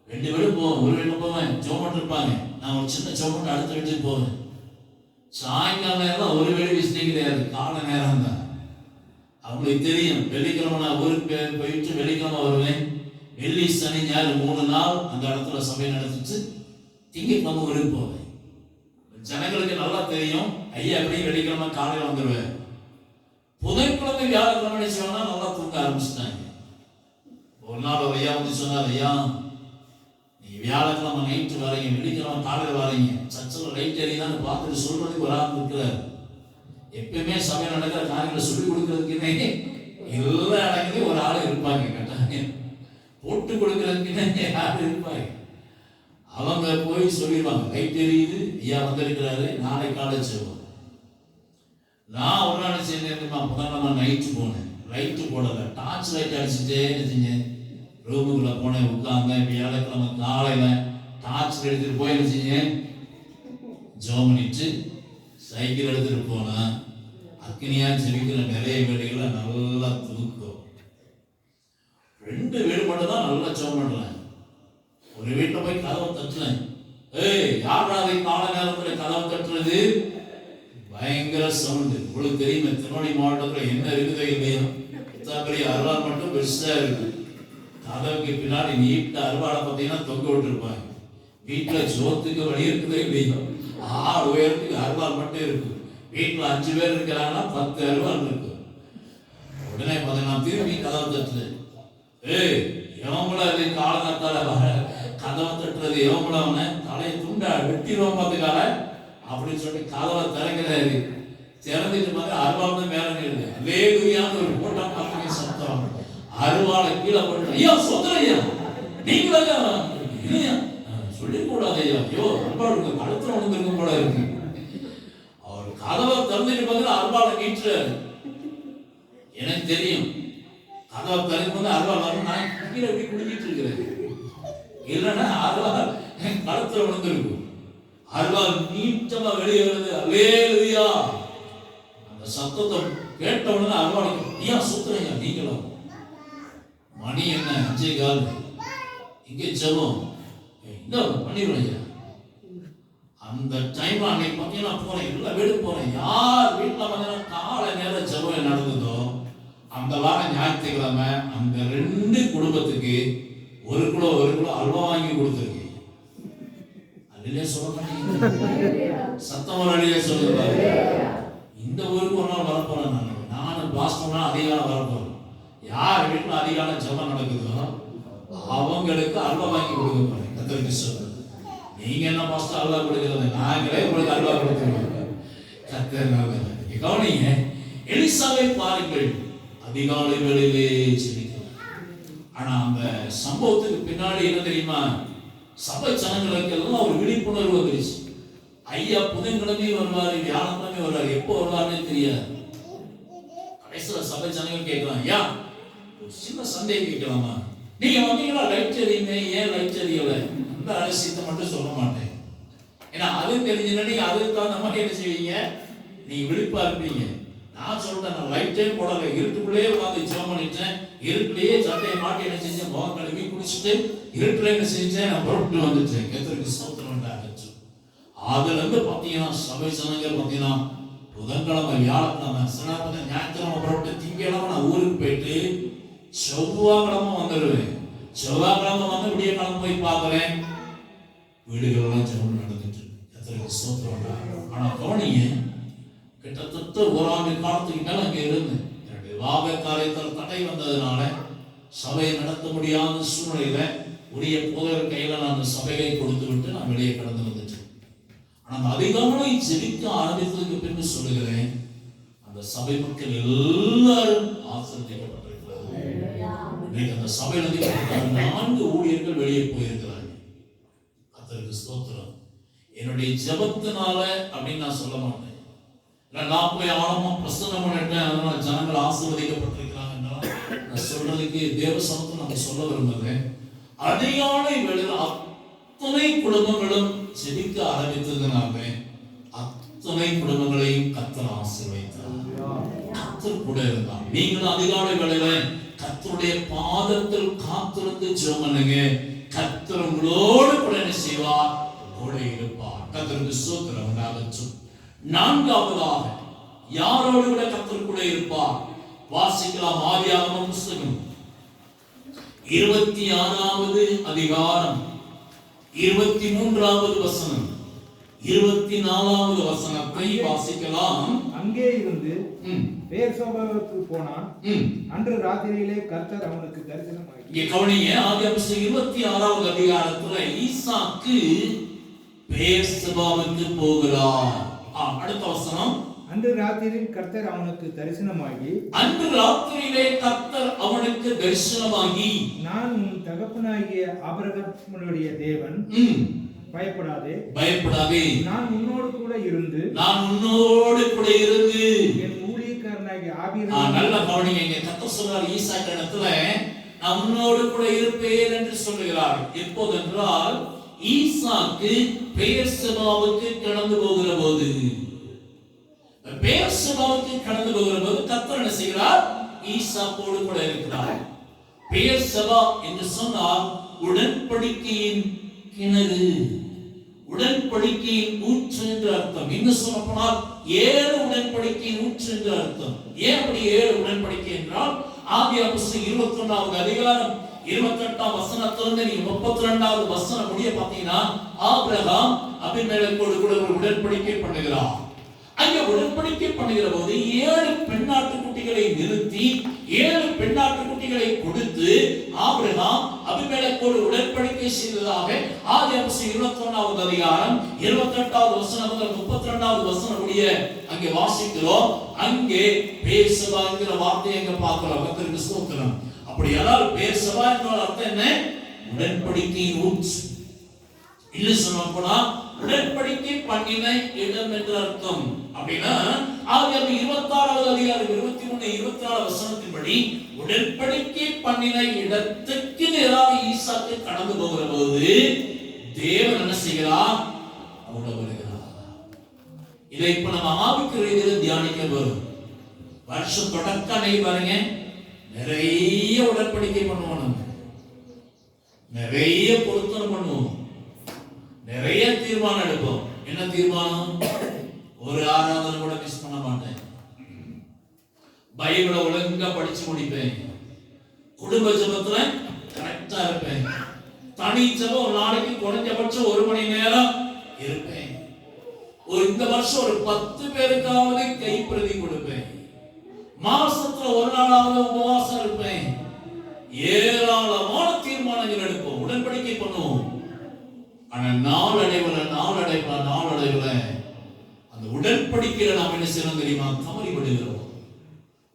A: 2 வீடு போவேன். ஒரு வீட்டுக்கு போவேன், ஜெபம் பண்ணிருப்பாங்க. நான் ஒரு சின்ன ஜெபம் பண்ணி அடுத்த வீட்டுக்கு போவேன். சாயங்கால நேரம் ஒரு வீடு விசிட்டிங் கிடையாது, காலை நேரம் தான். அவங்களுக்கு தெரியும், வெள்ளிக்கிழமை நான் ஊருக்கு போயிட்டு வெள்ளிக்கிழமை வருவேன். வெள்ளி சனி ஞாயிறு 3 நாள் அந்த இடத்துல சபை நடத்திட்டு திங்கட்கிழமை ஊருக்கு போவேன். ஜனங்களுக்கு நல்லா தெரியும், ஐயா எப்படி வெள்ளிக்கிழமை காலையில் வந்துடுவேன். புதன்கிழமை வியாழக்கிழமை சொன்னா நல்லா தூங்க ஆரம்பிச்சுட்டாங்க. ஒரு நாள் ஒரு ஐயா வந்து சொன்னார், ஐயா நீங்க வியாழக்கிழமை நைட்டு வரீங்க, வெள்ளிக்கிழமை காலையில் வரீங்க, சர்ச்சில் லைட் எரியுதான்னு பார்த்துட்டு சொல்றதுக்கு ஒரு ஆள் இருக்கிறார். எப்பயுமே சபை நடக்கிற காரியங்களை சொல்லிக் கொடுக்கறதுக்குன்னே எல்லா இடங்களையும் ஒரு ஆள் இருப்பாங்க. கேட்டாங்க போட்டு கொடுக்கறதுக்குன்னே யாரும் இருப்பாங்க. அவங்க போய் சொல்லிடுவாங்க, லைட் எரியுது, ஐயா வந்திருக்கிறாரு, நாளை காலை செய்வோம். நான் ஒரு நாள் சேர்ந்தேன், முதல்ல நைட்டு போனேன். லைட்டு போடலை, டார்ச் லைட் அடிச்சுட்டே இருந்துச்சுங்க. ரூமுக்குள்ள போனேன், உட்கார்ந்தேன். வியாழக்கிழமை காலையில டார்ச் எடுத்துட்டு போய் இருந்துச்சுங்க, ஜெபம் பண்ணிட்டு சைக்கிள் எடுத்துட்டு போனேன். அக்னியா ஜெபிக்கிற நிறைய வீடுகளை நல்லா தூக்கும். 2 வீடு மட்டும் தான் நல்லா ஜெபம் பண்றேன். ஒரு வீட்டில் போய் கதவை தட்டுறேன். யாராவது கால நேரத்தில் கதவை தட்டுறது பயங்கர சவுண்டு. உங்களுக்கு தெரியுமே, திருநெல்வேலி மாவட்டத்தில் என்ன இருக்குதோ இல்லையோ, பெரிய அருவாள் மட்டும் பெருசா இருக்கு. கதவுக்கு பின்னாடி நீட்ட அருவாளை பார்த்தீங்கன்னா தொங்க விட்டுருப்பாங்க. வீட்டில் சோத்துக்கு வழி இருக்குதோ இல்லையோ, 6 உயரத்துக்கு அருவாள் மட்டும் இருக்கு. வீட்டில் 5 பேர் இருக்கிறாங்கன்னா 10 அருவாள் இருக்கு. உடனே பார்த்தீங்கன்னா திரும்பி கதவை தட்டுறேன். எவங்கள அது காலகத்தால கதவை தட்டுறது, எவங்கள அவனை தலையை துண்டா வெட்டிடுவோம் பார்த்துக்கால அப்படின்னு சொல்லி கதவை திறக்கிறாரு. திறந்துட்டு பார்த்து அருவாள் தான் மேல நிறுது. வேகுயான்னு ஒரு கூட்டம் பார்த்துக்க சத்தம். அருவாளை கீழே போட்டு, ஐயா சொத்துறையா நீங்களா இல்லையா சொல்லிக்கூடாது ஐயா, ஐயோ அருவாளுக்கு கழுத்துல விழுந்திருக்கும் போல இருக்கு. அவர் கதவை திறந்துட்டு பார்த்து அருவாளை நீட்டுறாரு. எனக்கு தெரியும் கதவை திறந்து அருவாள் வரும், நான் கீழே எப்படி குடிக்கிட்டு இருக்கிறேன். இல்லைன்னா அருவாள் கழுத்துல விழுந்திருக்கும். அருவாள் நீட்டமா வெளியே வருது. அல்லேலூயா. அந்த சத்தத்தை கேட்ட உடனே அருவாளுக்கு, ஐயா சுத்துறையா நீங்களா? மணி என்ன 5:15, இங்கே ஜெபம். இந்த பண்ணிடுவேன். அந்த டைம்ல அன்னைக்கு பார்த்தீங்கன்னா போறேன், எல்லா வீட்டுக்கு போறேன். யார் வீட்டில் பார்த்தீங்கன்னா காலை நேரம் ஜெபம் நடந்ததோ அந்த வாரம் ஞாயிற்றுக்கிழமை அந்த 2 குடும்பத்துக்கு 1 கிலோ அல்வா வாங்கி கொடுத்துருக்கு. அல்லையே சொல்ல மாட்டேங்க, சத்தம் ஒரு அழியே சொல்லுங்க. இந்த ஊருக்கு ஒரு நாள் வரப்போறேன். நானும் பாஸ்டர்னா அதிகாலம் வரப்போறேன். யார் வீட்டில் அதிகாலம் ஜெபம் நடக்குதோ அவங்களுக்கு அல்வா வாங்கி கொடுக்க போறேன். கர்த்தருக்கு சொல்லுங்க. நீங்க என்ன பாஸ்டர் அல்வா கொடுக்கிறது? நாங்களே உங்களுக்கு அல்வா கொடுத்துருவோம். கர்த்தர் நல்லவர். கவனிங்க, எலிசாவை பாருங்கள், அதிகாலை வேளையிலே ஜெபிக்கிறார். ஆனா அந்த சம்பவத்துக்கு பின்னாடி என்ன தெரியுமா? சபை ஜனங்களுக்கு எல்லாம் ஒரு விழிப்புணர்வு வந்துருச்சு. ஐயா புதன்கிழமை வருவாரு, வியாழக்கிழமை வருவாரு, எப்போ வருவாருன்னு தெரியாது. கடைசியில சபை ஜனங்கள் கேட்கலாம், ஐயா ஒரு சின்ன சந்தேகம் கேட்கலாமா? நீங்க வந்தீங்களா லைட் எரியுமே, ஏன் லைட் எரியல? அந்த ரகசியத்தை மட்டும் சொல்ல மாட்டேன். ஏன்னா அது தெரிஞ்சுன்னா நீங்க அதுக்கு தகுந்த மாதிரி என்ன செய்வீங்க? நீங்க விழிப்பா இருப்பீங்க. நான் சொல்றேன், நான் லைட்டே போடல, இருட்டுக்குள்ளேயே உட்காந்து ஜெபம் பண்ணிட்டேன். இருட்டுலயே சட்டையை மாட்டி என்ன செஞ்சேன்? முகம் கழுவி குடிச்சிட்டு இருட்டுல என்ன செஞ்சேன்? நான் புறப்பட்டு வந்துட்டேன். கர்த்தருக்கு ஸ்தோத்திரம் உண்டாகட்டும். அதுல இருந்து பாத்தீங்கன்னா சபை ஜனங்கள் பாத்தீங்கன்னா புதன்கிழமை, வியாழக்கிழமை, சனிக்கிழமை, ஞாயிற்றுக்கிழமை புறப்பட்டு திங்கக்கிழமை நான் ஊருக்கு போயிட்டு செவ்வாய்க்கிழமை வந்துடுவேன். செவ்வாய்க்கிழமை வந்து விடிய கிழமை போய் பார்க்கிறேன், வீடுகளெல்லாம் ஜெபம் நடந்துட்டு. கர்த்தருக்கு ஸ்தோத்திரம் உண்டாகட்டும். ஆனா கவனிங்க, கிட்டத்தட்ட 1 ஆண்டு காலத்துக்கு மேல அங்கே இருந்து என்னுடைய வாக காரியத்தில் தடை வந்ததுனால சபையை நடத்த முடியாத சூழ்நிலையில உரிய போதகர் கையில நான் அந்த சபையை கொடுத்து விட்டு நான் வெளியே கடந்து வந்துட்டேன். ஆனா அந்த அதிகாலை ஜெபிக்க ஆரம்பித்ததுக்கு பின்பு சொல்லுகிறேன், அந்த சபை மக்கள் எல்லாரும் ஆசீர்வதிக்கப்பட்டிருக்கிறார்கள். இன்னைக்கு அந்த சபையில 4 ஊழியர்கள் வெளியே போயிருக்கிறாங்க. கர்த்தருக்கு ஸ்தோத்திரம். என்னுடைய ஜெபத்தினால அப்படின்னு நான் சொல்ல மாட்டேன். நான் போய் ஆழமா பிரசன்னம் பண்ணிட்டேன், அதனால ஜனங்கள் ஆசீர்வதிக்கப்பட்டிருக்கிறாங்க நான் சொல்றதுக்கு தேவ சமூகத்தை நம்ம சொல்ல விரும்புகிறேன். அதிகாலை வேளையில் அத்தனை குடும்பங்களும் ஜெபிக்க ஆரம்பித்ததுனால அத்தனை குடும்பங்களையும் கர்த்தர் ஆசீர்வதித்தார். கர்த்தர் கூட இருந்தார். நீங்களும் அதிகாலை வேளையில கர்த்தருடைய பாதத்தில் காத்திருந்து ஜெபம் பண்ணுங்க. கர்த்தர் உங்களோடு கூட என்ன செய்வார்? கூட இருப்பார். கர்த்தருக்கு ஸ்தோத்திரம் உண்டாகட்டும். 4வதாக யாரோடு கூட கர்த்தர் கூட இருப்பார்? வாசிக்கலாம். ஆதியாகமம் புத்தகம் 26வது அதிகாரம் 23வது வசனம் 24வது வசனத்தை வாசிக்கலாம்.
C: அங்கே இருந்து பெயர்சபாவுக்கு போனான். அன்று ராத்திரியிலே கர்த்தர் அவனுக்கு தரிசனமாகி.
A: இங்கே கவனிங்க, ஆதியாகமம் 26வது அதிகாரத்துல ஈசாக்கு பெயர்சபாவுக்கு போகிறார். அடுத்த வசனம்,
C: அன்று ராத்திரியில் கர்த்தர் அவனுக்கு தரிசனமாகி,
A: அன்று ராத்திரியிலே கர்த்தர் அவனுக்கு தரிசனமாகி,
C: நான் உன் தகப்பனாகிய ஆபிரகாமுடைய தேவன், பயப்படாதே, நான் உன்னோடு கூட இருந்து என் ஊழியக்காரனாகிய ஆபிரகாம்.
A: நல்ல கவனிங்க, இங்க கர்த்தர் சொல்றார் ஈசாக்கு இடத்துல நான் உன்னோடு கூட இருப்பேன் என்று சொல்லுகிறார். எப்போது என்றால் ஈசாக்கு பெயர்சபாவுக்கு கடந்து போகிற போது, கர்த்தர் என்ன செய்கிறார்? ஈசாக்கோடு கூட இருக்கிறார். பெயர்சபா என்று சொன்னால் உடன்படிக்கையின் கிணறு, உடன்படிக்கையின் ஊற்று என்று அர்த்தம். இன்னும் சொல்ல போனால் 7 உடன்படிக்கையின் ஊற்று என்று அர்த்தம். ஏன் அப்படி 7 உடன்படிக்கை என்றால் ஆதியாகமம் 21வது அதிகாரம் 28ஆம் வசனத்திலிருந்து நீங்க 32வது வசனம் முடிய பார்த்தீங்கன்னா ஆபிரகாம் அபிமெலேக்கோடு கூட ஒரு உடன்படிக்கை பண்ணுகிறார். அங்கே உடன்படிக்கை பண்ணுகிற போது 7 பெண்ணாட்டு குட்டிகளை நிறுத்தி 7 பெண்ணாட்டு குட்டிகளை கொடுத்து ஆபிரகாம் அபிமெலேக்கோடு உடன்படிக்கை செய்ததாக ஆதியாகமம் 21வது அதிகாரம் 28வது வசனம் முதல் 32வது வசனம் முடிய அங்கே வாசிக்கிறோம். அங்கே பெயர்சபா என்கிற வார்த்தையை அங்கே பார்க்கிறோம். கர்த்தருக்கு ஸ்தோத்திரம். அப்படியானால் பெயர்சபா என்ற அர்த்தம் என்ன? உடன்படிக்கையின் ஊற்று. இல்ல சொன்னா போனா உடன்படிக்கை பண்ணின இடம் என்று அர்த்தம். அப்படின்னா ஆதியாகமம் 26வது அதிகாரம் 23 24 வசனத்தின்படி உடன்படிக்கை பண்ணின இடத்துக்கு நேராக ஈசாக்கு கடந்து போகிற போது தேவன் என்ன செய்கிறார்? கூட வருகிறார். இதை இப்ப நம்ம ஆவிக்குரிய தியானிக்க வரும். வருஷம் தொடக்க அன்னைக்கு பாருங்க, நிறைய உடன்படிக்கை பண்ணுவோம், நம்ம நிறைய பொருத்தனை பண்ணுவோம். நிறைய தீர்மானம் எடுப்போம். என்ன தீர்மானம்? ஒரு ஆராதனை கூட மிஸ் பண்ண மாட்டேன், பைபிளை ஒழுங்கா படிச்சு முடிப்பேன், குடும்ப ஜெபத்துல கரெக்டா இருப்பேன், தனி ஜெபம் ஒரு நாளைக்கு குறைஞ்சபட்சம் 1 மணி நேரம் இருப்பேன், இந்த வருஷம் ஒரு 10 பேருக்காவது கைப்பிரதி கொடுப்பேன், மாசத்துல ஒரு நாளாவது உபவாசம் இருப்பேன். ஏராளமான தீர்மானங்கள் எடுப்போம், உடன்படிக்கை பண்ணுவோம். ஆனா நாளடைவுல அந்த உடன்படிக்கையில நாம் என்ன செய்யணும் தெரியுமா? தவறி விடுகிறோம்.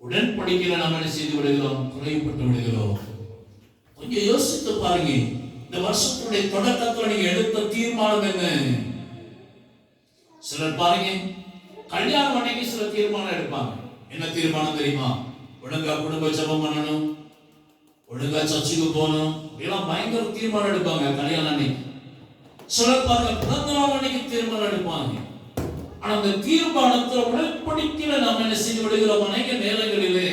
A: உடன்படிக்கையில நாம் என்ன செய்து விடுகிறோம்? குறைபட்டு விடுகிறோம். கொஞ்சம் யோசித்து பாருங்க. இந்த வருஷத்துடைய தொடக்கத்துல நீங்க எடுத்த தீர்மானம் என்ன? சிலர் பாருங்க, கல்யாணம் அன்னைக்கு சில தீர்மானம் எடுப்பாங்க. என்ன தீர்மானம் தெரியுமா? ஒழுங்கா குடும்ப ஜெபம் பண்ணணும், ஒழுங்கா சர்ச்சுக்கு போகணும், இதெல்லாம் பயங்கர தீர்மானம் எடுப்பாங்க கல்யாணம் அன்னைக்கு. சிலர் பாருங்க, பிறந்த நாள் அன்னைக்கு தீர்மானம் எடுப்பாங்க. ஆனா அந்த தீர்மானத்துல உடன்படிக்கையில நாம் என்ன செய்து விடுகிறோம்? அநேக நேரங்களிலே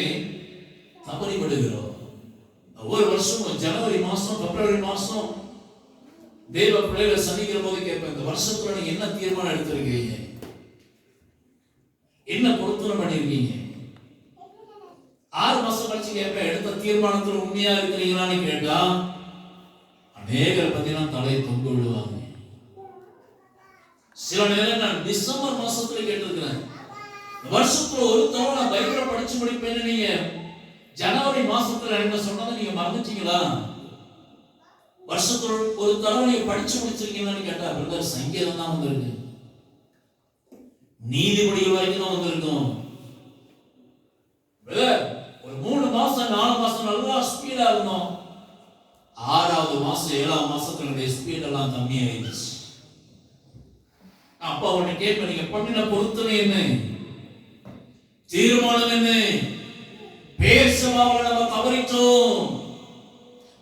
A: தவறி விடுகிறோம். ஒவ்வொரு வருஷமும் ஜனவரி மாசம், பிப்ரவரி மாசம் தேவ பிள்ளைகளை சந்திக்கிற போது கேட்பேன், இந்த வருஷத்துல நீங்க என்ன தீர்மானம் எடுத்திருக்கீங்க, என்ன பொருத்தனை பண்ணிருக்கீங்க? 6 மாசம் கழிச்சு கேட்பேன், எடுத்த தீர்மானத்துல உண்மையா இருக்கிறீங்களான்னு கேட்டா அநேகரை பத்தினா தலையை தொங்க விடுவாங்க. சில நேரம் நான் டிசம்பர் மாசத்துல கேட்டிருக்கிறேன், வருஷத்துல ஒரு தடவை நான் பைபிளை படிச்சு முடிப்பேன்னு நீங்க ஜனவரி மாசத்துல என்ன சொன்னதை நீங்க மறந்துட்டீங்களா? வருஷத்துல ஒரு தடவை நீங்க படிச்சு முடிச்சிருக்கீங்கன்னு கேட்டா, பிரதர் சங்கீதம் தான் வந்திருக்கு, நீதிபதிகள் வரைக்கும் தான் வந்திருக்கும். ஒரு 3 மாசம் 4 மாசம் நல்லா ஸ்பீடா இருந்தோம். 6வது மாசம் 7ஆம் மாசத்துல ஸ்பீட் எல்லாம் கம்மி ஆயிடுச்சு. அப்பா உன்னை கேட்பேன், நீங்க பண்ணின பொருத்தனை என்ன, தீர்மானம் என்ன? பேர் சபாவில் நம்ம தவறிட்டோம்,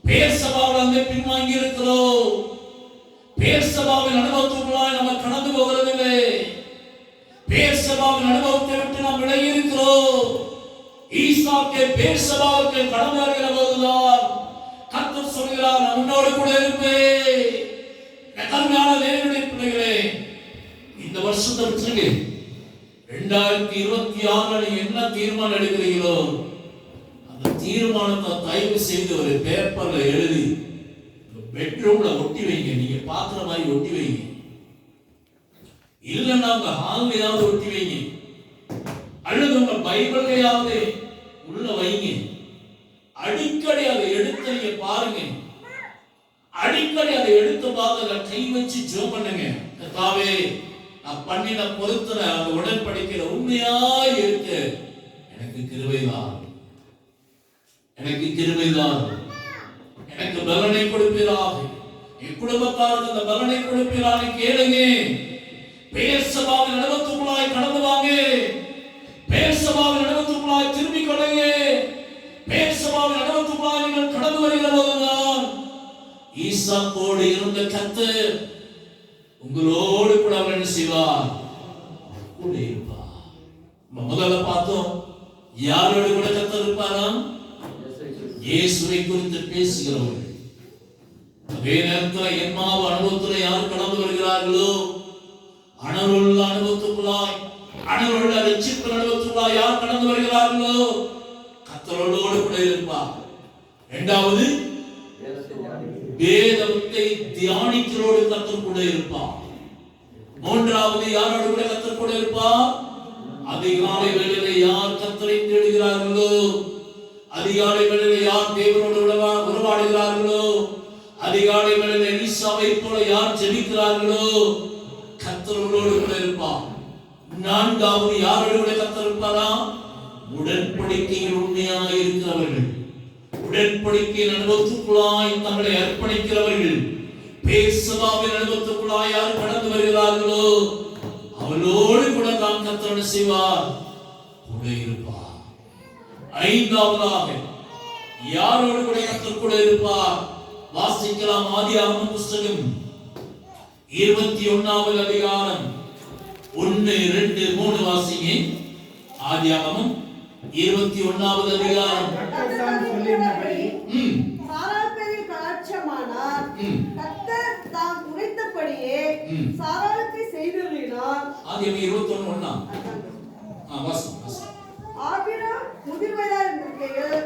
A: பேர் சபாவில் வந்து பின்வாங்கி இருக்கிறோம், பேர் சபாவின் அனுபவத்துக்குள்ளாய் நம்ம கடந்து போகிறதில்லை, பேர் சபாவின் அனுபவத்தை விட்டு நாம் விலகி இருக்கிறோம். ஈசாக்கை பேர் சபாவுக்கு கடந்து வருகிற போதுதான் கர்த்தர் சொல்கிறார், நான் உன்னோடு கூட இருப்பேன். கர்த்தரான தேவனுடைய பிள்ளைகளே, இந்த வருஷத்தை விட்டுருங்க. 2026 நீங்க என்ன தீர்மானம் எடுக்கிறீங்களோ அந்த தீர்மானத்தை தயவு செய்து ஒரு பேப்பர்ல எழுதி பெட்ரூம்ல ஒட்டி வைங்க. நீங்க பாக்குற மாதிரி ஒட்டி வைங்க, இல்லைன்னா உங்க ஹால்லையாவது ஒட்டி வைங்க, அல்லது உங்க பைபிளையாவது உள்ள வைங்க. அடிக்கடி அதை எடுத்து நீங்க பாருங்க, அடிக்கடி அதை எடுத்து பார்த்து கை வச்சு ஜெபம் பண்ணுங்க. கர்த்தாவே, நான் பண்ணின பொருத்தனை அந்த உடன்படிக்கையில உண்மையாய் இருக்க எனக்கு கிருபைதான், எனக்கு கிருபைதான், எனக்கு பலனை கொடுப்பீராக, என் குடும்பத்தாருக்கு அந்த பலனை கொடுப்பீராக கேளுங்க. பேர் சபாவின் அனுபவத்துக்குள்ளாய் கடந்து வாங்க, பேர் சபாவின் அனுபவத்துக்குள்ளாய் திரும்பிக் கொள்ளுங்க. பேர் சபாவின் அனுபவத்துக்குள்ளாய் நீங்கள் கடந்து வருகிற போதுதான் ஈசாக்கோடு இருந்த கர்த்தர் உங்களோடு கூட அவர் என்ன செய்வார்? கூட இருப்பார். முதல்ல பார்த்தோம், யாரோடு கூட கர்த்தர் இருப்பாராம்? இயேசுவை குறித்து பேசுகிறவர்கள். அதே நேரத்தில் எம்மாவு அனுபவத்தில் யார் கடந்து வருகிறார்களோ, அனருள்ள அனுபவத்துக்குள்ளாய், அனருள்ள ரட்சிப்பு அனுபவத்துக்குள்ளாய் யார் கடந்து வருகிறார்களோ கர்த்தரோடு கூட இருப்பார். இரண்டாவது, வேதத்தை தியானிக்கிறோடு கர்த்தர் கூட இருப்பார். மூன்றாவது, யாரோடு கூட கர்த்தர் கூட இருப்பார்? அதிகாலை வேளையிலே யார் கர்த்தரை தேடுகிறார்களோ, அதிகாலை வேளையிலே யார் தேவனோடு உறவாடுகிறார்களோ, அதிகாலை வேளையிலே எலிசாவை போல யார் ஜெபிக்கிறார்களோ கர்த்தரோடு கூட இருப்பார். நான்காவது, யாரோடு கூட கர்த்தர் இருப்பாரா? உடன்படிக்கையில் உண்மையாக இருக்கிறவர்கள், உடன்படிக்கையின் அனுபவத்துக்குள்ளாய் தங்களை அர்ப்பணிக்கிறவர்கள், பேர் சபாவின் அனுபவத்துக்குள்ளாய் யார் கடந்து வருகிறார்களோ அவளோடு கூட தான் கர்த்தர் செய்வார், கூட இருப்பார். ஐந்தாவதாக, யாரோடு கூட கர்த்தர் கூட இருப்பார்? வாசிக்கலாம். ஆதியாகமம் புஸ்தகம் 21வது அதிகாரம் 1, 2, 3 வாசிங்க. ஆதியாகமம் 21வது அதிகாரம்.
B: சாராள் பேரில் கடாட்சமானார். கர்த்தர் தாம் உரைத்தபடியே சாராளுக்கு செய்தருளினார்.
A: ஆதியாகமம் 21:1. வாசம்.
B: ஆபிரகாம் முதிர் வயதாய் இருக்கையில்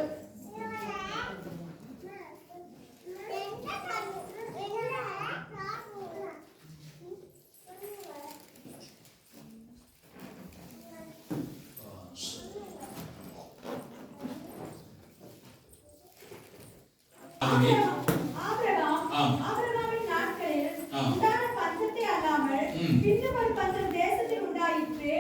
D: ஆபிரகாமின் நாட்களில் உண்டான பஞ்சத்தை அல்லாமல் பின்னும் ஒரு பஞ்சம் தேசத்தில் உண்டாயிற்று.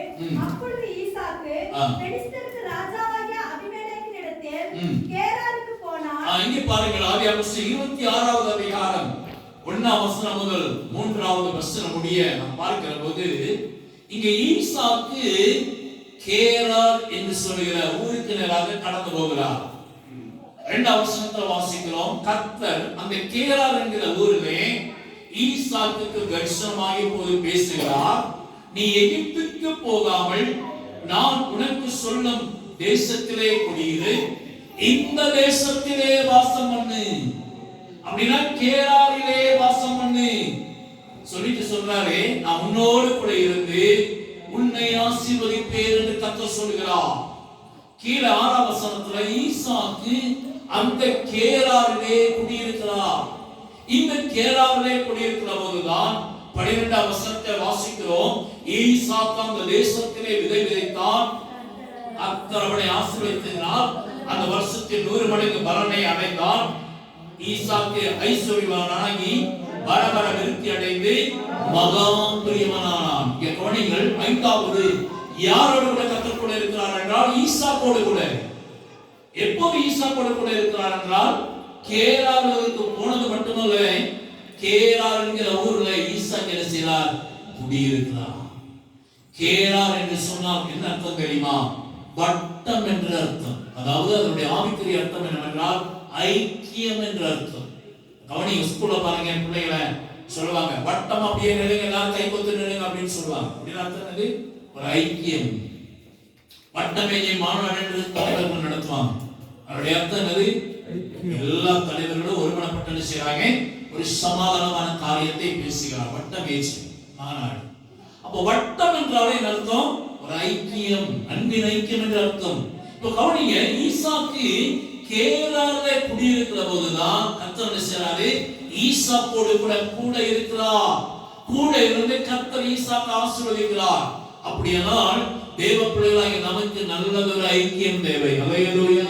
D: அப்பொழுது ஈசாக்கு பெலிஸ்தருக்கு ராஜாவாகிய அபிமெலேக்கினிடத்தில் கேராருக்கு போனான்.
A: இங்கே பாருங்கள், ஆதியாகமம் 26வது அதிகாரம் 1ஆம் வசனம் முதல் 3வது வசனம் முடிய நாம் பார்க்கிற போது இங்கே ஈசாக்கு கேரார் என்று சொல்லுகிற ஊருக்கு நேராக கடந்து போகிறார். 2ஆம் வசனத்தை வாசிக்கிறோம். கர்த்தர் அந்த கேரார் என்கிற ஊரிலே ஈசாக்குக்கு தரிசனமாகி போது பேசுகிறார். நீ எகிப்துக்கு போகாமல் நான் உனக்கு சொல்லும் தேசத்திலே குடியிரு, இந்த தேசத்திலே வாசம் பண்ணு. அப்படின்னா கேராரிலே வாசம் பண்ணு சொல்லிட்டு சொல்றாரு, நான் உன்னோடு கூட இருந்து உன்னை ஆசீர்வதிப்பேன் என்று கர்த்தர் சொல்கிறார். கீழே 6ஆம் வசனத்துல ஈசாக்கு அந்த கேராரிலே குடியிருக்கிறார். இந்த கேராரிலே குடியிருக்கிற போதுதான் 12ஆம் வசனத்தை வாசிக்கிறோம். ஈசாக்கு அந்த தேசத்திலே விதை விதைத்தான், கர்த்தர் அவனை ஆசீர்வதித்தார். அந்த வருஷத்தில் 100 மடங்கு பலனை அடைந்தான். ஈசாக்கு ஐஸ்வர்யவானாகி வரவர விருத்தி அடைந்து மகா பிரியமானான். இங்கே கவனிங்கள், 5வது யாரோடு கூட கர்த்தர் கூட இருக்கிறார் என்றால் ஈசாக்கோடு கூட. எப்போது ஈசாக்கோடு கூட இருக்கிறார் என்றால் கேராருக்கு போனது மட்டுமல்ல, கேரார் என்கிற ஊர்ல ஈசாக்கு என்ன செய்கிறார்? குடியிருக்கிறார். கேரார் என்று சொன்னால் என்ன அர்த்தம் தெரியுமா? வட்டம் என்ற அர்த்தம். அதாவது அதனுடைய ஆவிக்குரிய அர்த்தம் என்னவென்றால் ஐக்கியம் என்ற அர்த்தம். கவனிங்க, ஸ்கூல்ல பாருங்க, பிள்ளைகளை சொல்லுவாங்க வட்டம் அப்படியே நிலைங்க, எல்லாரும் கை கொத்து நிலைங்க அப்படின்னு சொல்லுவாங்க. அப்படின்னு அர்த்தம் என்னது? ஒரு ஐக்கியம். வட்டமேஜை மாநாடு என்று தலைவர்கள் நடத்துவாங்க. அதனுடைய அர்த்தம் என்னது? எல்லா தலைவர்களும் ஒருமனப்பட்டு செய்றாங்க, ஒரு சமாதானமான காரியத்தை பேசுகிறார். வட்டமேஜை மாநாடு. அப்போ வட்டம் என்றாலே அர்த்தம் ஒரு ஐக்கியம், அன்பின் ஐக்கியம் என்ற அர்த்தம். இப்போ கவனிங்க, ஈசாக்கு கேராரிலே குடியிருக்கிற போதுதான் கர்த்தர் என்ன செய்றாரு? ஈசாக்கோடு கூட இருக்கிறார். கூட இருந்து கர்த்தர் ஈசாக்கை ஆசீர்வதிக்கிறார். அப்படியானால் தேவ பிள்ளைகளாகிய நமக்கு நல்லதொரு ஐக்கியம் தேவை. அல்லேலூயா.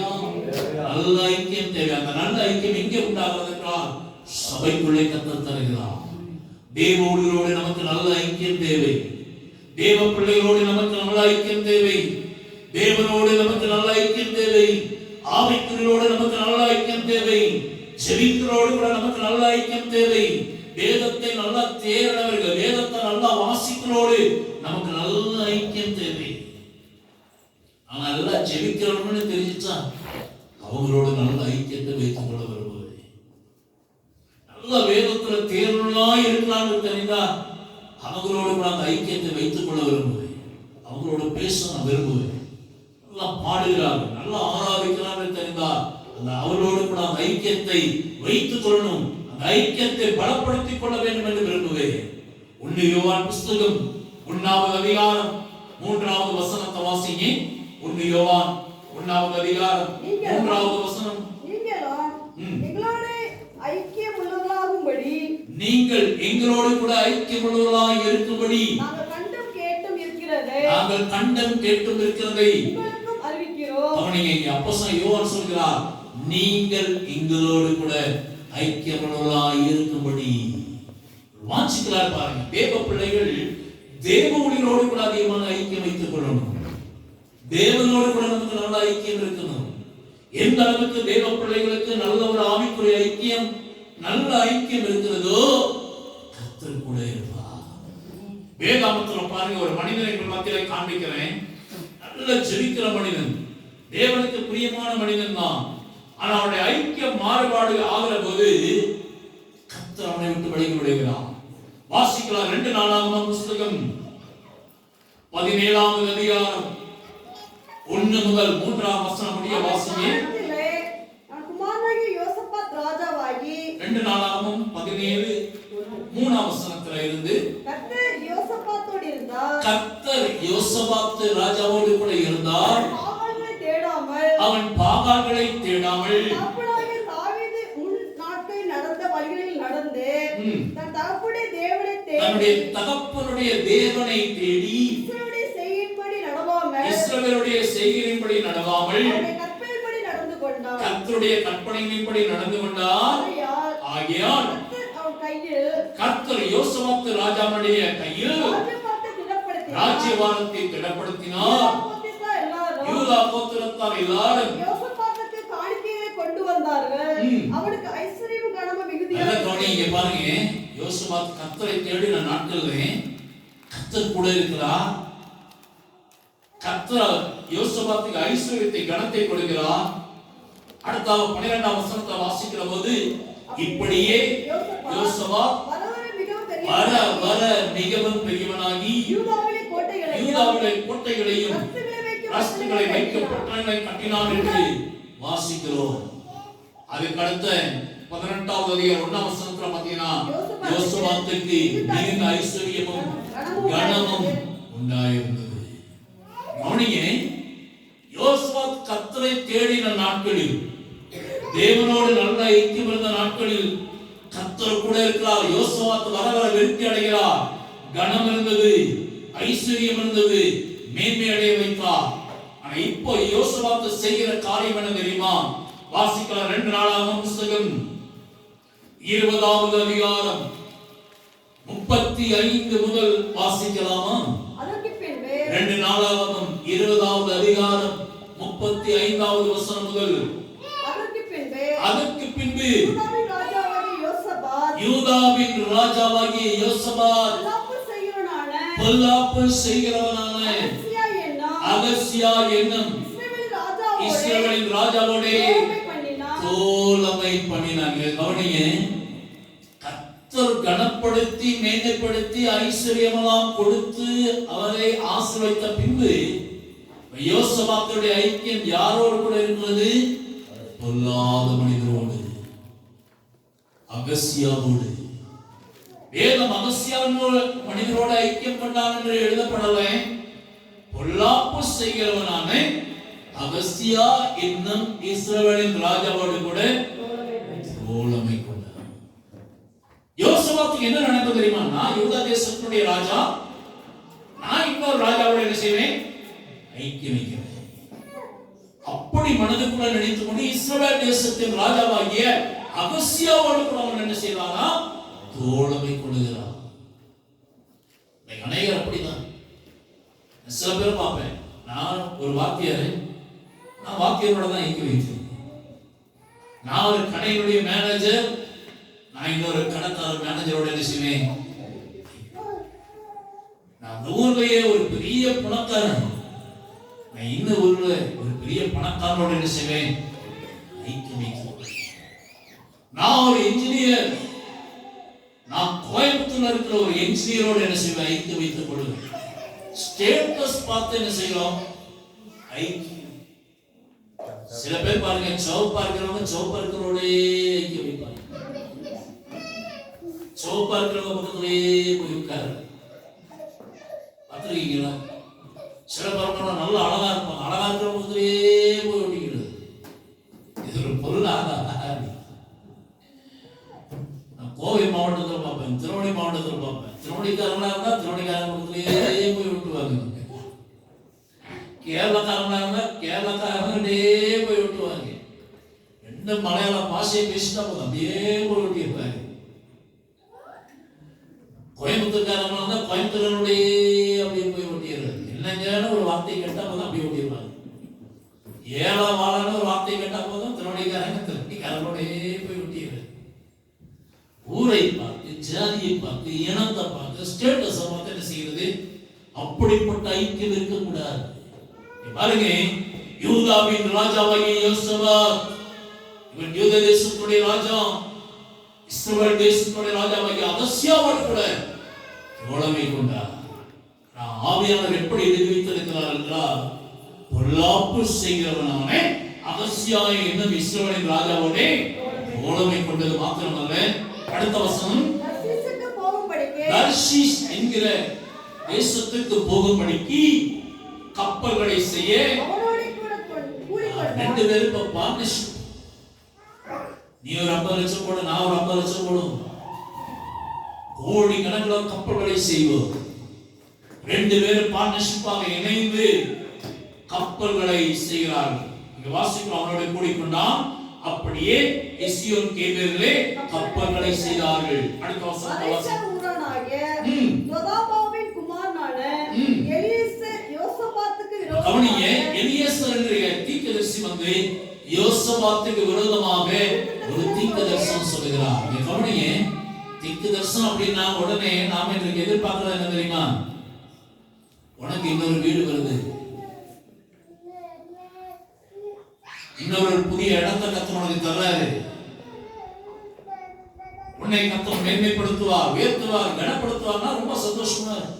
A: நல்ல ஐக்கியம் தேவை. அந்த நல்ல ஐக்கியம் எங்கே உண்டாகிறது என்றால் சபைக்குள்ளே கர்த்தர் தருகிறார். தேவ ஊழியரோடு நமக்கு நல்ல ஐக்கியம் தேவை. தேவ பிள்ளைகளோடு நமக்கு நல்ல ஐக்கியம் தேவை. தேவனோடு நமக்கு நல்ல ஐக்கியம் தேவை. ஆவிக்குரியரோடு நமக்கு நல்ல ஐக்கியம் தேவை. ஜெபிக்கிறோடு கூட நமக்கு நல்ல ஐக்கியம் தேவை. வேதத்தை நல்லா தேர்ந்தவர்கள், வேதத்தை நல்லா வாசிக்கிறோடு நமக்கு நல்ல ஐக்கியம் தேவை. ஆனா நல்லா ஜெபிக்கிறவன்னு தெரிஞ்சுச்சா அவங்களோட நல்ல ஐக்கியத்தை வைத்துக் கொள்ள விரும்புவது. நல்ல வேதத்துல தேர்வுகளா இருக்கிறான்னு தெரிந்தா அவங்களோட கூட அந்த ஐக்கியத்தை வைத்துக் கொள்ள விரும்புவது. அவங்களோட பேச நான் விரும்புவேன். நல்லா பாடுகிறார்கள், நல்லா ஆராதிக்கிறார்கள் தெரிந்தால் அந்த அவரோடு கூட அந்த ஐக்கியத்தை வைத்துக் கொள்ளணும். அந்த ஐக்கியத்தை பலப்படுத்திக் கொள்ள வேண்டும் என்று விரும்புவேன். 1 யோவான் புஸ்தகம் 1வது அதிகாரம் 3வது வசனத்தை வாசிங்க. 1 யோவான் 1வது அதிகாரம் 3வது வசனம். நீங்கள் எங்களோடு கூட ஐக்கியமுள்ளவர்களாய் இருக்கும்படி நாங்கள் கண்டும் கேட்டும் இருக்கிறதை அறிவிக்கிறோம். கவனிங்க, அப்போஸ்தலன் யோவான் சொல்கிறார், நீங்கள் எங்களோடு கூட ஐக்கியமுள்ளவர்களாய் இருக்கும்படி வாஞ்சிக்கிறார். பாருங்க, தேவ பிள்ளைகள் தேவ ஊழியரோடு கூட அதிகமான ஐக்கியம் வைத்துக் கொள்ளணும். தேவனோடு கூட நமக்கு நல்ல ஐக்கியம் இருக்கணும். எந்த அளவுக்கு தேவ பிள்ளைகளுக்கு நல்ல ஒரு ஆவிக்குரிய ஐக்கியம், நல்ல ஐக்கியம் இருக்கிறதோ கர்த்தர் கூட இருப்பார். வேதாகமத்துல பாருங்க, ஒரு மனிதனை உங்கள் மத்தியிலே காண்பிக்கிறேன். நல்ல ஜெபிக்கிற மனிதன், தேவனுக்கு பிரியமான மனிதன் தான். ஆனா அவனுடைய ஐக்கியம் மாறுபாடு ஆகிற போது கர்த்தர் அவனை விட்டு விலகி விடுகிறான். வாசிக்கலாம் 2 நாளாகமம் புஸ்தகம் 17வது அதிகாரம் 1 முதல் 3ஆம் வசனம் முடிய வாசிங்க. 2 நாளாகமம் 17 3ஆம் வசனத்திலே உண்டாயிருந்து
B: கர்த்தர் யோசபாத்தோடு இருந்தார்.
A: கர்த்தர் யோசபாத்து ராஜாவோடு கூட இருந்தார்.
B: பாகால்களை தேடாமல்
A: அவன் பாகால்களை தேடாமல்
B: தகப்பனாகிய தாவீது முன் நாட்களில் நடந்த வழிகளில் நடந்து தன் தகப்பனுடைய தேவனை
A: தன்னுடைய
B: தேடி
A: தகப்பனுடைய தேவனை தேடி
B: இஸ்ரவேலுடைய செய்கையின்படி நடவாமல்
A: இஸ்ரவேலுடைய செய்கையின்படி நடவாமல்
B: அவருடைய கற்பனையின்படி நடந்து கொண்டார்.
A: கர்த்தருடைய கற்பனையின்படி நடந்து கொண்டார். ஆகையால்
B: கர்த்தர் அவன் கையில்
A: கர்த்தர் யோசபாத்து ராஜாவுடைய கையில்
B: ராஜ்யபாரத்தை திடப்படுத்தினார்.
A: ராஜ்யபாரத்தை திடப்படுத்தினார்.
B: யோசபாத்திற்காக எல்லாரும்
A: யூதா கோத்திரத்தார் எல்லாரும்
B: யோசபாத்துக்கு காணிக்கைகளை கொண்டு வந்தார்கள். அவனுக்கு ஐஸ்வர்யமும் கனமும்
A: நல்ல
B: மிகுதியாக
A: கவனி. இங்க பாருங்க, யோசபாத் கர்த்தரை தேடின நாட்கள்ல கர்த்தர் கூட இருக்கிறார். கர்த்தர் யோசபாத்துக்கு ஐஸ்வர்யத்தை கனத்தை கொடுக்கிறார். அடுத்தாக 12ஆம் வசனத்தை வாசிக்கிற போது இப்படியே யோசபாத்
B: வர வர மிகவும் பெரிய
A: வர வர மிகவும் பெரியவனாகி
B: யூதாவிலே கோட்டைகளையும்
A: யூதாவிலே கோட்டைகளையும் ரஸ்துகளை வைக்க
B: வைக்க
A: பட்டணங்களை கட்டினான் என்று வாசிக்கிறோம். அதுக்கடுத்த 18வது அதிகாரம் 1ஆம் வசனத்துல பார்த்தீங்கன்னா யோசபாத்துக்கு மிகுந்த ஐஸ்வர்யமும் கனமும் உண்டாயிருந்தது. கவனிங்க, யோசபாத் கர்த்தரை தேடின நாட்களில், தேவனோடு நல்ல ஐக்கியம் இருந்த நாட்களில் கர்த்தர் கூட இருக்கிறார். யோசபாத் வர வர விருத்தி அடைகிறார். கனம் இருந்தது, ஐஸ்வர்யம் இருந்தது, மேன்மை அடைய வைத்தார். ஆனா இப்போ யோசபாத் செய்கிற காரியம் என்ன தெரியுமா? வாசிக்கலாம். 2 நாளாகமம் புஸ்தகம் 20வது அதிகாரம் 35 முதல் வாசிக்கலாமா?
B: அதற்கு பின்பு
A: 2 நாளாகமம் 20வது அதிகாரம் 35வது வசனம் முதல். அதற்கு பின்பு
B: யூதாவின் ராஜாவாகிய யோசபாத்
A: யூதாவின் ராஜாவாகிய யோசபாத் பொல்லாப்பு செய்கிறவனான அகசியா என்னும் இஸ்ரவேலின் ராஜாவோடே தோழமை பண்ணினாங்க. கவனிங்க, கர்த்தர் கனப்படுத்தி மேன்மைப்படுத்தி ஐஸ்வர்யமெல்லாம் கொடுத்து அவரை ஆசீர்வதித்த பின்பு யோசபாத்துடைய ஐக்கியம் யாரோடு கூட இருக்கிறது? பொல்லாத மனிதரோடு, அகசியாவோடு. வேதம் அகசியாவின் மனிதரோடு ஐக்கியம் கொண்டான் என்று எழுதப்படலை. பொல்லாப்பு செய்கிறவனான அகசியா என்னும் இஸ்ரவேலின் ராஜாவோடு கூட தோழமை கொண்டார். யோசபாத்துக்கு என்ன நடந்தது தெரியுமா? நான் யூதா தேசத்தினுடைய ராஜா, நான் இன்னொரு ராஜாவோட என்ன செய்வேன்? ஐக்கியம் வைக்கிறேன். அப்படி மனதுக்குள்ள நினைத்துக் கொண்டு இஸ்ரவேல் தேசத்தின் ராஜாவாகிய அகசியாவோடு கூட அவன் என்ன செய்வானா? தோழமை கொள்ளுகிறான். அநேகர் அப்படிதான். சில பேர் பார்ப்பேன், நான் ஒரு வாத்தியார், நான் வாத்தியாரோட தான் ஐக்கியம் வைக்கிறேன். நான் ஒரு கடையினுடைய மேனேஜர், நான் இன்னொரு கடைக்காரர் மேனேஜரோட என்ன செய்வேன்? நான் அந்த ஊர்லயே ஒரு பெரிய பணக்காரன், நான் இந்த ஊர்ல ஒரு பெரிய பணக்காரனோட என்ன செய்வேன்? ஐக்கியம் வைக்கிறேன். நான் ஒரு இன்ஜினியர், நான் கோயம்புத்தூர்ல இருக்கிற ஒரு என்ஜினியரோட என்ன செய்வேன்? ஐக்கியம் வைத்துக் கொள்ளுவேன். ஸ்டேட்டஸ் பார்த்து என்ன செய்யறோம்? ஐக்கியம். சில பேர் பாருங்க, சௌப்பா இருக்கிறவங்க சௌப்பா இருக்கிறோட ஐக்கியம் வைப்பாங்க. சௌப்பா இருக்கிறவங்க பக்கத்திலே போய் உட்காரு. பார்த்துருக்கீங்களா? சில பேர் நல்ல அழகா இருப்பாங்க, அழகா இருக்கிற பக்கத்திலே போய் ஒட்டிக்கிறது. இது ஒரு பொருளாக கோவை மாவட்டத்தில் பார்ப்பேன், திருவண்ணி மாவட்டத்தில் பார்ப்பேன். திருவண்ணிக்காரங்களா இருந்தா திருவண்ணிக்காரங்களே போய் விட்டுவாங்க. கேரளக்காரங்களா இருந்தா கேரளக்காரங்களே போய் விட்டுவாங்க. ரெண்டு மலையாள பாஷையை பேசிட்டா போதும் அப்படியே போய் விட்டிருப்பாங்க. கோயம்புத்தூர்காரங்களா இருந்தா கோயம்புத்தூரனுடைய அப்படியே போய் விட்டிடுறாரு. என்னங்கன்னு ஒரு வார்த்தை கேட்டா போதும் அப்படியே விட்டிருப்பாங்க. ஏழா வாழான்னு ஒரு வார்த்தை கேட்டா போதும் திருவண்ணிக்காரங்க திருவண்ணிக்காரங்களோடே போய் விட்டிடுறாரு. ஊரை பார்த்து, ஜாதியை பார்த்து, இனத்தை பார்த்து, ஸ்டேட்டஸ் பார்த்து என்ன செய்கிறது? அப்படிப்பட்ட ஐக்கியம் இருக்கக்கூடாது. பாருங்க, யூதாவின் ராஜாவாகிய யோசபாத், இவன் யூத தேசத்துடைய ராஜா, இஸ்ரவேல் தேசத்துடைய ராஜாவாகிய அகசியாவோடு கூட தோழமை கொண்டார். ஆவியானவர் எப்படி எழுதியிருக்கிறார் என்றால், பொல்லாப்பு செய்கிறவனான அகசியா என்னும் இஸ்ரவேலின் ராஜாவோடே தோழமை கொண்டது மாத்திரமல்ல, அடுத்த வசனம், தர்ஷீஸ் என்கிற தேசத்துக்கு போகும்படிக்கு கப்பல்களை செய்ய
B: அவனோடு கூட கூடிக்கொண்டான்.
A: ரெண்டு பேரும் இப்ப பார்ட்னர்ஷிப். நீ ஒரு 50 லட்சம் போடு, நான் ஒரு 50 லட்சம் போடும், கோடி கணக்கில் கப்பல்களை செய்வோம். ரெண்டு பேரும் பார்ட்னர்ஷிப்பாக இணைந்து கப்பல்களை செய்கிறார்கள். இங்க வாசிக்கிறோம், அவனோட கூடிக்கொண்டான். அப்படியே எஸ்யோன் கேபேரிலே கப்பல்களை செய்தார்கள். அடுத்த வசனத்தை
B: அரைசர் ஊரானாகிய யோதாபாவின் குமாரனான எலியேசர் யோசபாத்துக்கு
A: கவனிங்க,
B: விரோதமாக
A: எலியேசர் என்கிற தீர்க்கதரிசி வந்து யோசபாத்துக்கு விரோதமாக ஒரு தீர்க்கதரிசனம் சொல்லுகிறார். இங்க கவனிங்க, தீர்க்கதரிசனம் அப்படின்னா உடனே நாம இன்றைக்கு எதிர்பார்க்கிறது என்ன தெரியுமா? உனக்கு இன்னொரு வீடு வருது, இன்னொரு புதிய இடத்தை கர்த்தர் உனக்கு தர்றாரு, உன்னை கர்த்தர் மேன்மைப்படுத்துவார், உயர்த்துவார், கனப்படுத்துவார்னா ரொம்ப சந்தோஷமா இருக்கும்.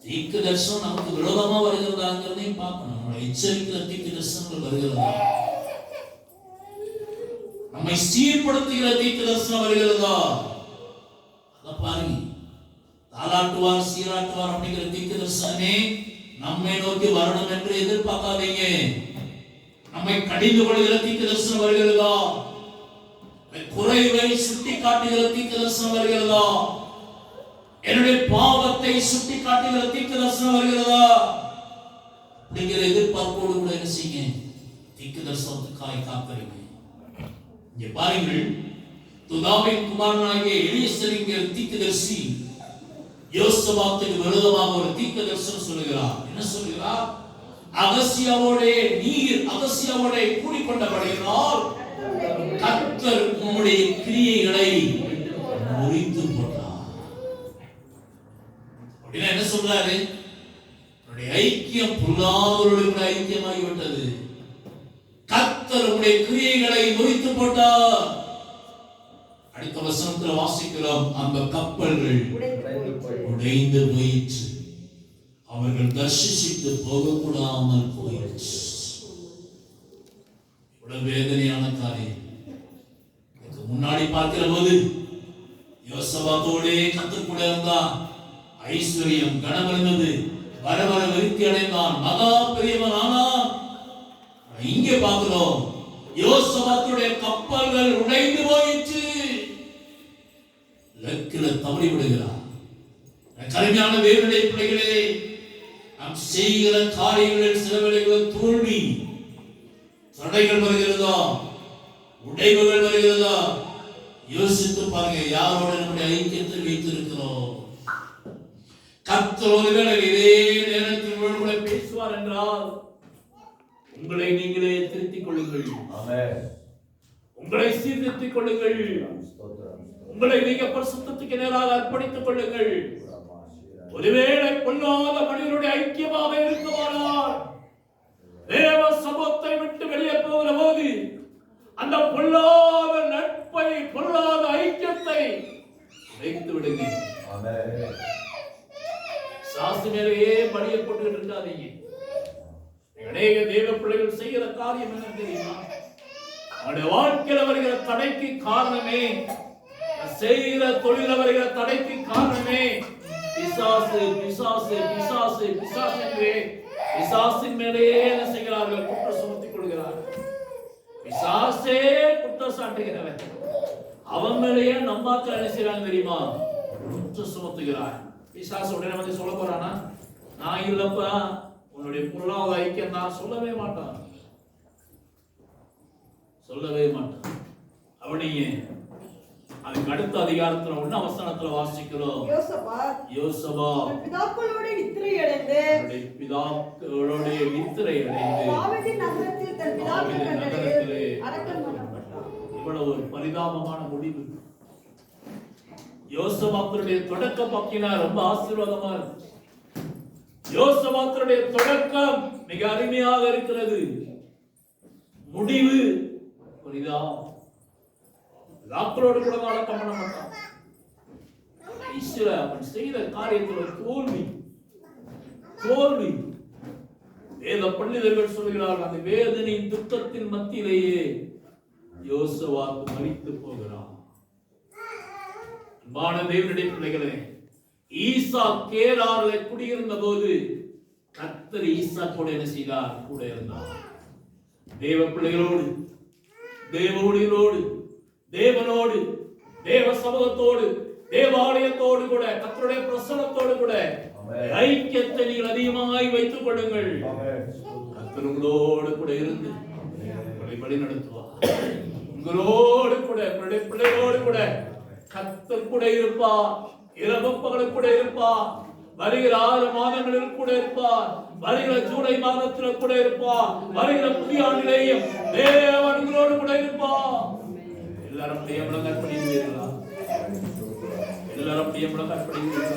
A: தீர்க்க தரிசனம் நமக்கு விரோதமா வருகிறதாங்கிறதையும் பார்க்கணும். நம்மளை எச்சரிக்கிற தீர்க்க தரிசனங்கள் வருகிறதா, நம்மை சீர்படுத்துகிற தீர்க்க தரிசனம் வருகிறதா, அதை பாருங்க. தாலாட்டுவார் சீராட்டுவார் அப்படிங்கிற தீர்க்க தரிசனமே நம்மை நோக்கி வரணும் என்று எதிர்பார்க்காதீங்க. நம்மை கடிந்து கொள்கிற தீர்க்க தரிசனம் வருகிறதா, குறைவை சுட்டி காட்டுகிற தீர்க்க தரிசனம் வருகிறதா, என்னுடைய பாவத்தை சுட்டி காட்டுகிற தீர்க்க தரிசனம் வருகிறதா அப்படிங்கிற எதிர்பார்ப்போடு கூட என்ன செய்யுங்க, தீர்க்க தரிசனத்துக்காய் காக்கிறீங்க. இங்க பாருங்கள், துதாவின் குமாரனாகிய எலியேசர் என்கிற தீர்க்கதரிசி யோசபாத்துக்கு விரோதமாக ஒரு தீர்க்க தரிசனம் சொல்லுகிறார். என்ன சொல்லுகிறார்? அகசியாவோடே நீர் அகசியாவோடே கூடிக்கொண்டபடியினால் கர்த்தர் உம்முடைய கிரியைகளை முறித்து போட்டார். அப்படின்னா என்ன சொல்றாரு? உன்னுடைய ஐக்கியம் பொல்லாதவர்களுடைய ஐக்கியமாகிவிட்டது. கர்த்தர் உம்முடைய கிரியைகளை முறித்து போட்டார். அடுத்த வசனத்தில் வாசிக்கிறோம், அந்த கப்பல்கள் உடைந்து போயிற்று, அவர்கள் தர்ஷித்து போகக்கூடாமல் போயிடுச்சு. இவ்வளவு வேதனையான காரியம். இதுக்கு முன்னாடி பார்க்கிற போது யோசபாத்தோடே கர்த்தர் கூட இருந்தா, ஐஸ்வர்யம் கனம் இருந்தது, வர வர விருத்தி அடைந்தான், மகா பெரியவன் ஆனான். இங்கே பார்க்கிறோம், யோசபாத்துடைய கப்பல்கள் உடைந்து போயிற்று, லக்கில தவறி விடுகிறார். கருமையான வேதனை பிள்ளைகளே, நாம் செய்கிற காரியங்களில் சில வேளைகளில் தோல்வி, தடைகள் வருகிறதா, உடைவுகள் வருகிறதா, யோசித்து பாருங்க. யாரோட நம்முடைய ஐக்கியத்தை வைத்திருக்கிறோம்? கர்த்தர் ஒருவேளை இதே நேரத்தில் உங்களோட பேசுவார் என்றால் உங்களை நீங்களே திருத்திக் கொள்ளுங்கள். உங்களை சீர்திருத்திக் கொள்ளுங்கள். உங்களை நீங்க பரிசுத்தத்துக்கு நேராக அர்ப்பணித்துக் கொள்ளுங்கள். ஒருவேளை பொல்லாத மனிதனுடைய ஐக்கியமாக இருக்குமானால் தேவ சமூகத்தை விட்டு வெளியே போகிற போது அந்த பொல்லாத நட்பை, பொல்லாத ஐக்கியத்தை வைத்து விடுங்க. சாஸ்து மேலேயே பணியை போட்டு இருக்காதீங்க. அநேக தேவ பிள்ளைகள் செய்கிற காரியம் என்ன தெரியுமா? அவனுடைய வாழ்க்கையில் வருகிற தடைக்கு காரணமே, செய்கிற தொழில் வருகிற தடைக்கு காரணமே பிசாசு, பிசாசு, பிசாசு, பிசாசு என்று பிசாசின் மேலேயே என்ன செய்கிறார்கள்? குற்றம் சுமத்திக் கொள்கிறார்கள். பிசாசே குற்றம் சாட்டுகிறவன், அவன் மேலேயே நம்பாக்கள் என்ன செய்யறாங்க தெரியுமா? குற்றம் சுமத்துகிறார். பிசாசு உடனே வந்து சொல்ல போறானா, நான் இல்லப்பா உன்னுடைய பொருளாதார ஐக்கியம் தான், சொல்லவே மாட்டான், சொல்லவே மாட்டான். அவனையே அதுக்கு அடுத்த அதிகாரத்துல 1 வசனத்துல வாசிக்கிறோம், யோசபாத்
B: பிதாக்களோட நித்திரை அடைந்து தாவீதின் நகரத்தில் தன் பிதாக்கள் கண்டடைந்து அடக்கம் பண்ணப்பட்டான்.
A: இவ்வளவு ஒரு பரிதாபமான முடிவு. யோசபாத்துடைய தொடக்க பக்கினா ரொம்ப ஆசீர்வாதமா இருக்கு. யோசபாத்துடைய தொடக்கம் மிக அருமையாக இருக்கிறது, முடிவு பரிதாபம். லாக்களோடு கூட அடக்கம் பண்ண மாட்டான். அவன் செய்த காரியத்தில் தோல்வி, தோல்வி. வேத பண்டிதர்கள் சொல்கிறார்கள், அந்த வேதனையின் துக்கத்தின் மத்தியிலேயே யோசபாத் மரித்து போகிறான். அன்பான தேவனுடைய பிள்ளைகளே, ஈசா கேரார்ல குடியிருந்த போது கர்த்தர் ஈசா கூட என்ன செய்தார்? கூட இருந்தார். தேவ பிள்ளைகளோடு, தேவ ஊழியரோடு, தேவனோடு, தேவ சமூகத்தோடு, தேவாலயத்தோடு கூட, கர்த்தருடைய பிரசன்னத்தோடு கூட ஐக்கியத்தை நீங்கள் அதிகமாய் வைத்துக் கொள்ளுங்கள். கர்த்தர் உங்களோடு கூட இருந்து உங்களை வழி நடத்துவார். உங்களோடு கூட, உங்களுடைய பிள்ளைகளோடு கூட கர்த்தர் கூட இருப்பார். இரவு பகலும் கூட இருப்பார். வருகிற 6 மாதங்களில் கூட இருப்பார். வருகிற ஜூலை மாதத்தில் கூட இருப்பார். வருகிற புதிய ஆண்டிலேயும் தேவன் உங்களோடு கூட இருப்பார். எல்லாரும் அப்படியே முழங்கால் படிக்கிறீர்களா? எல்லாரும் அப்படியே முழங்கால் படிக்கிறீர்களா?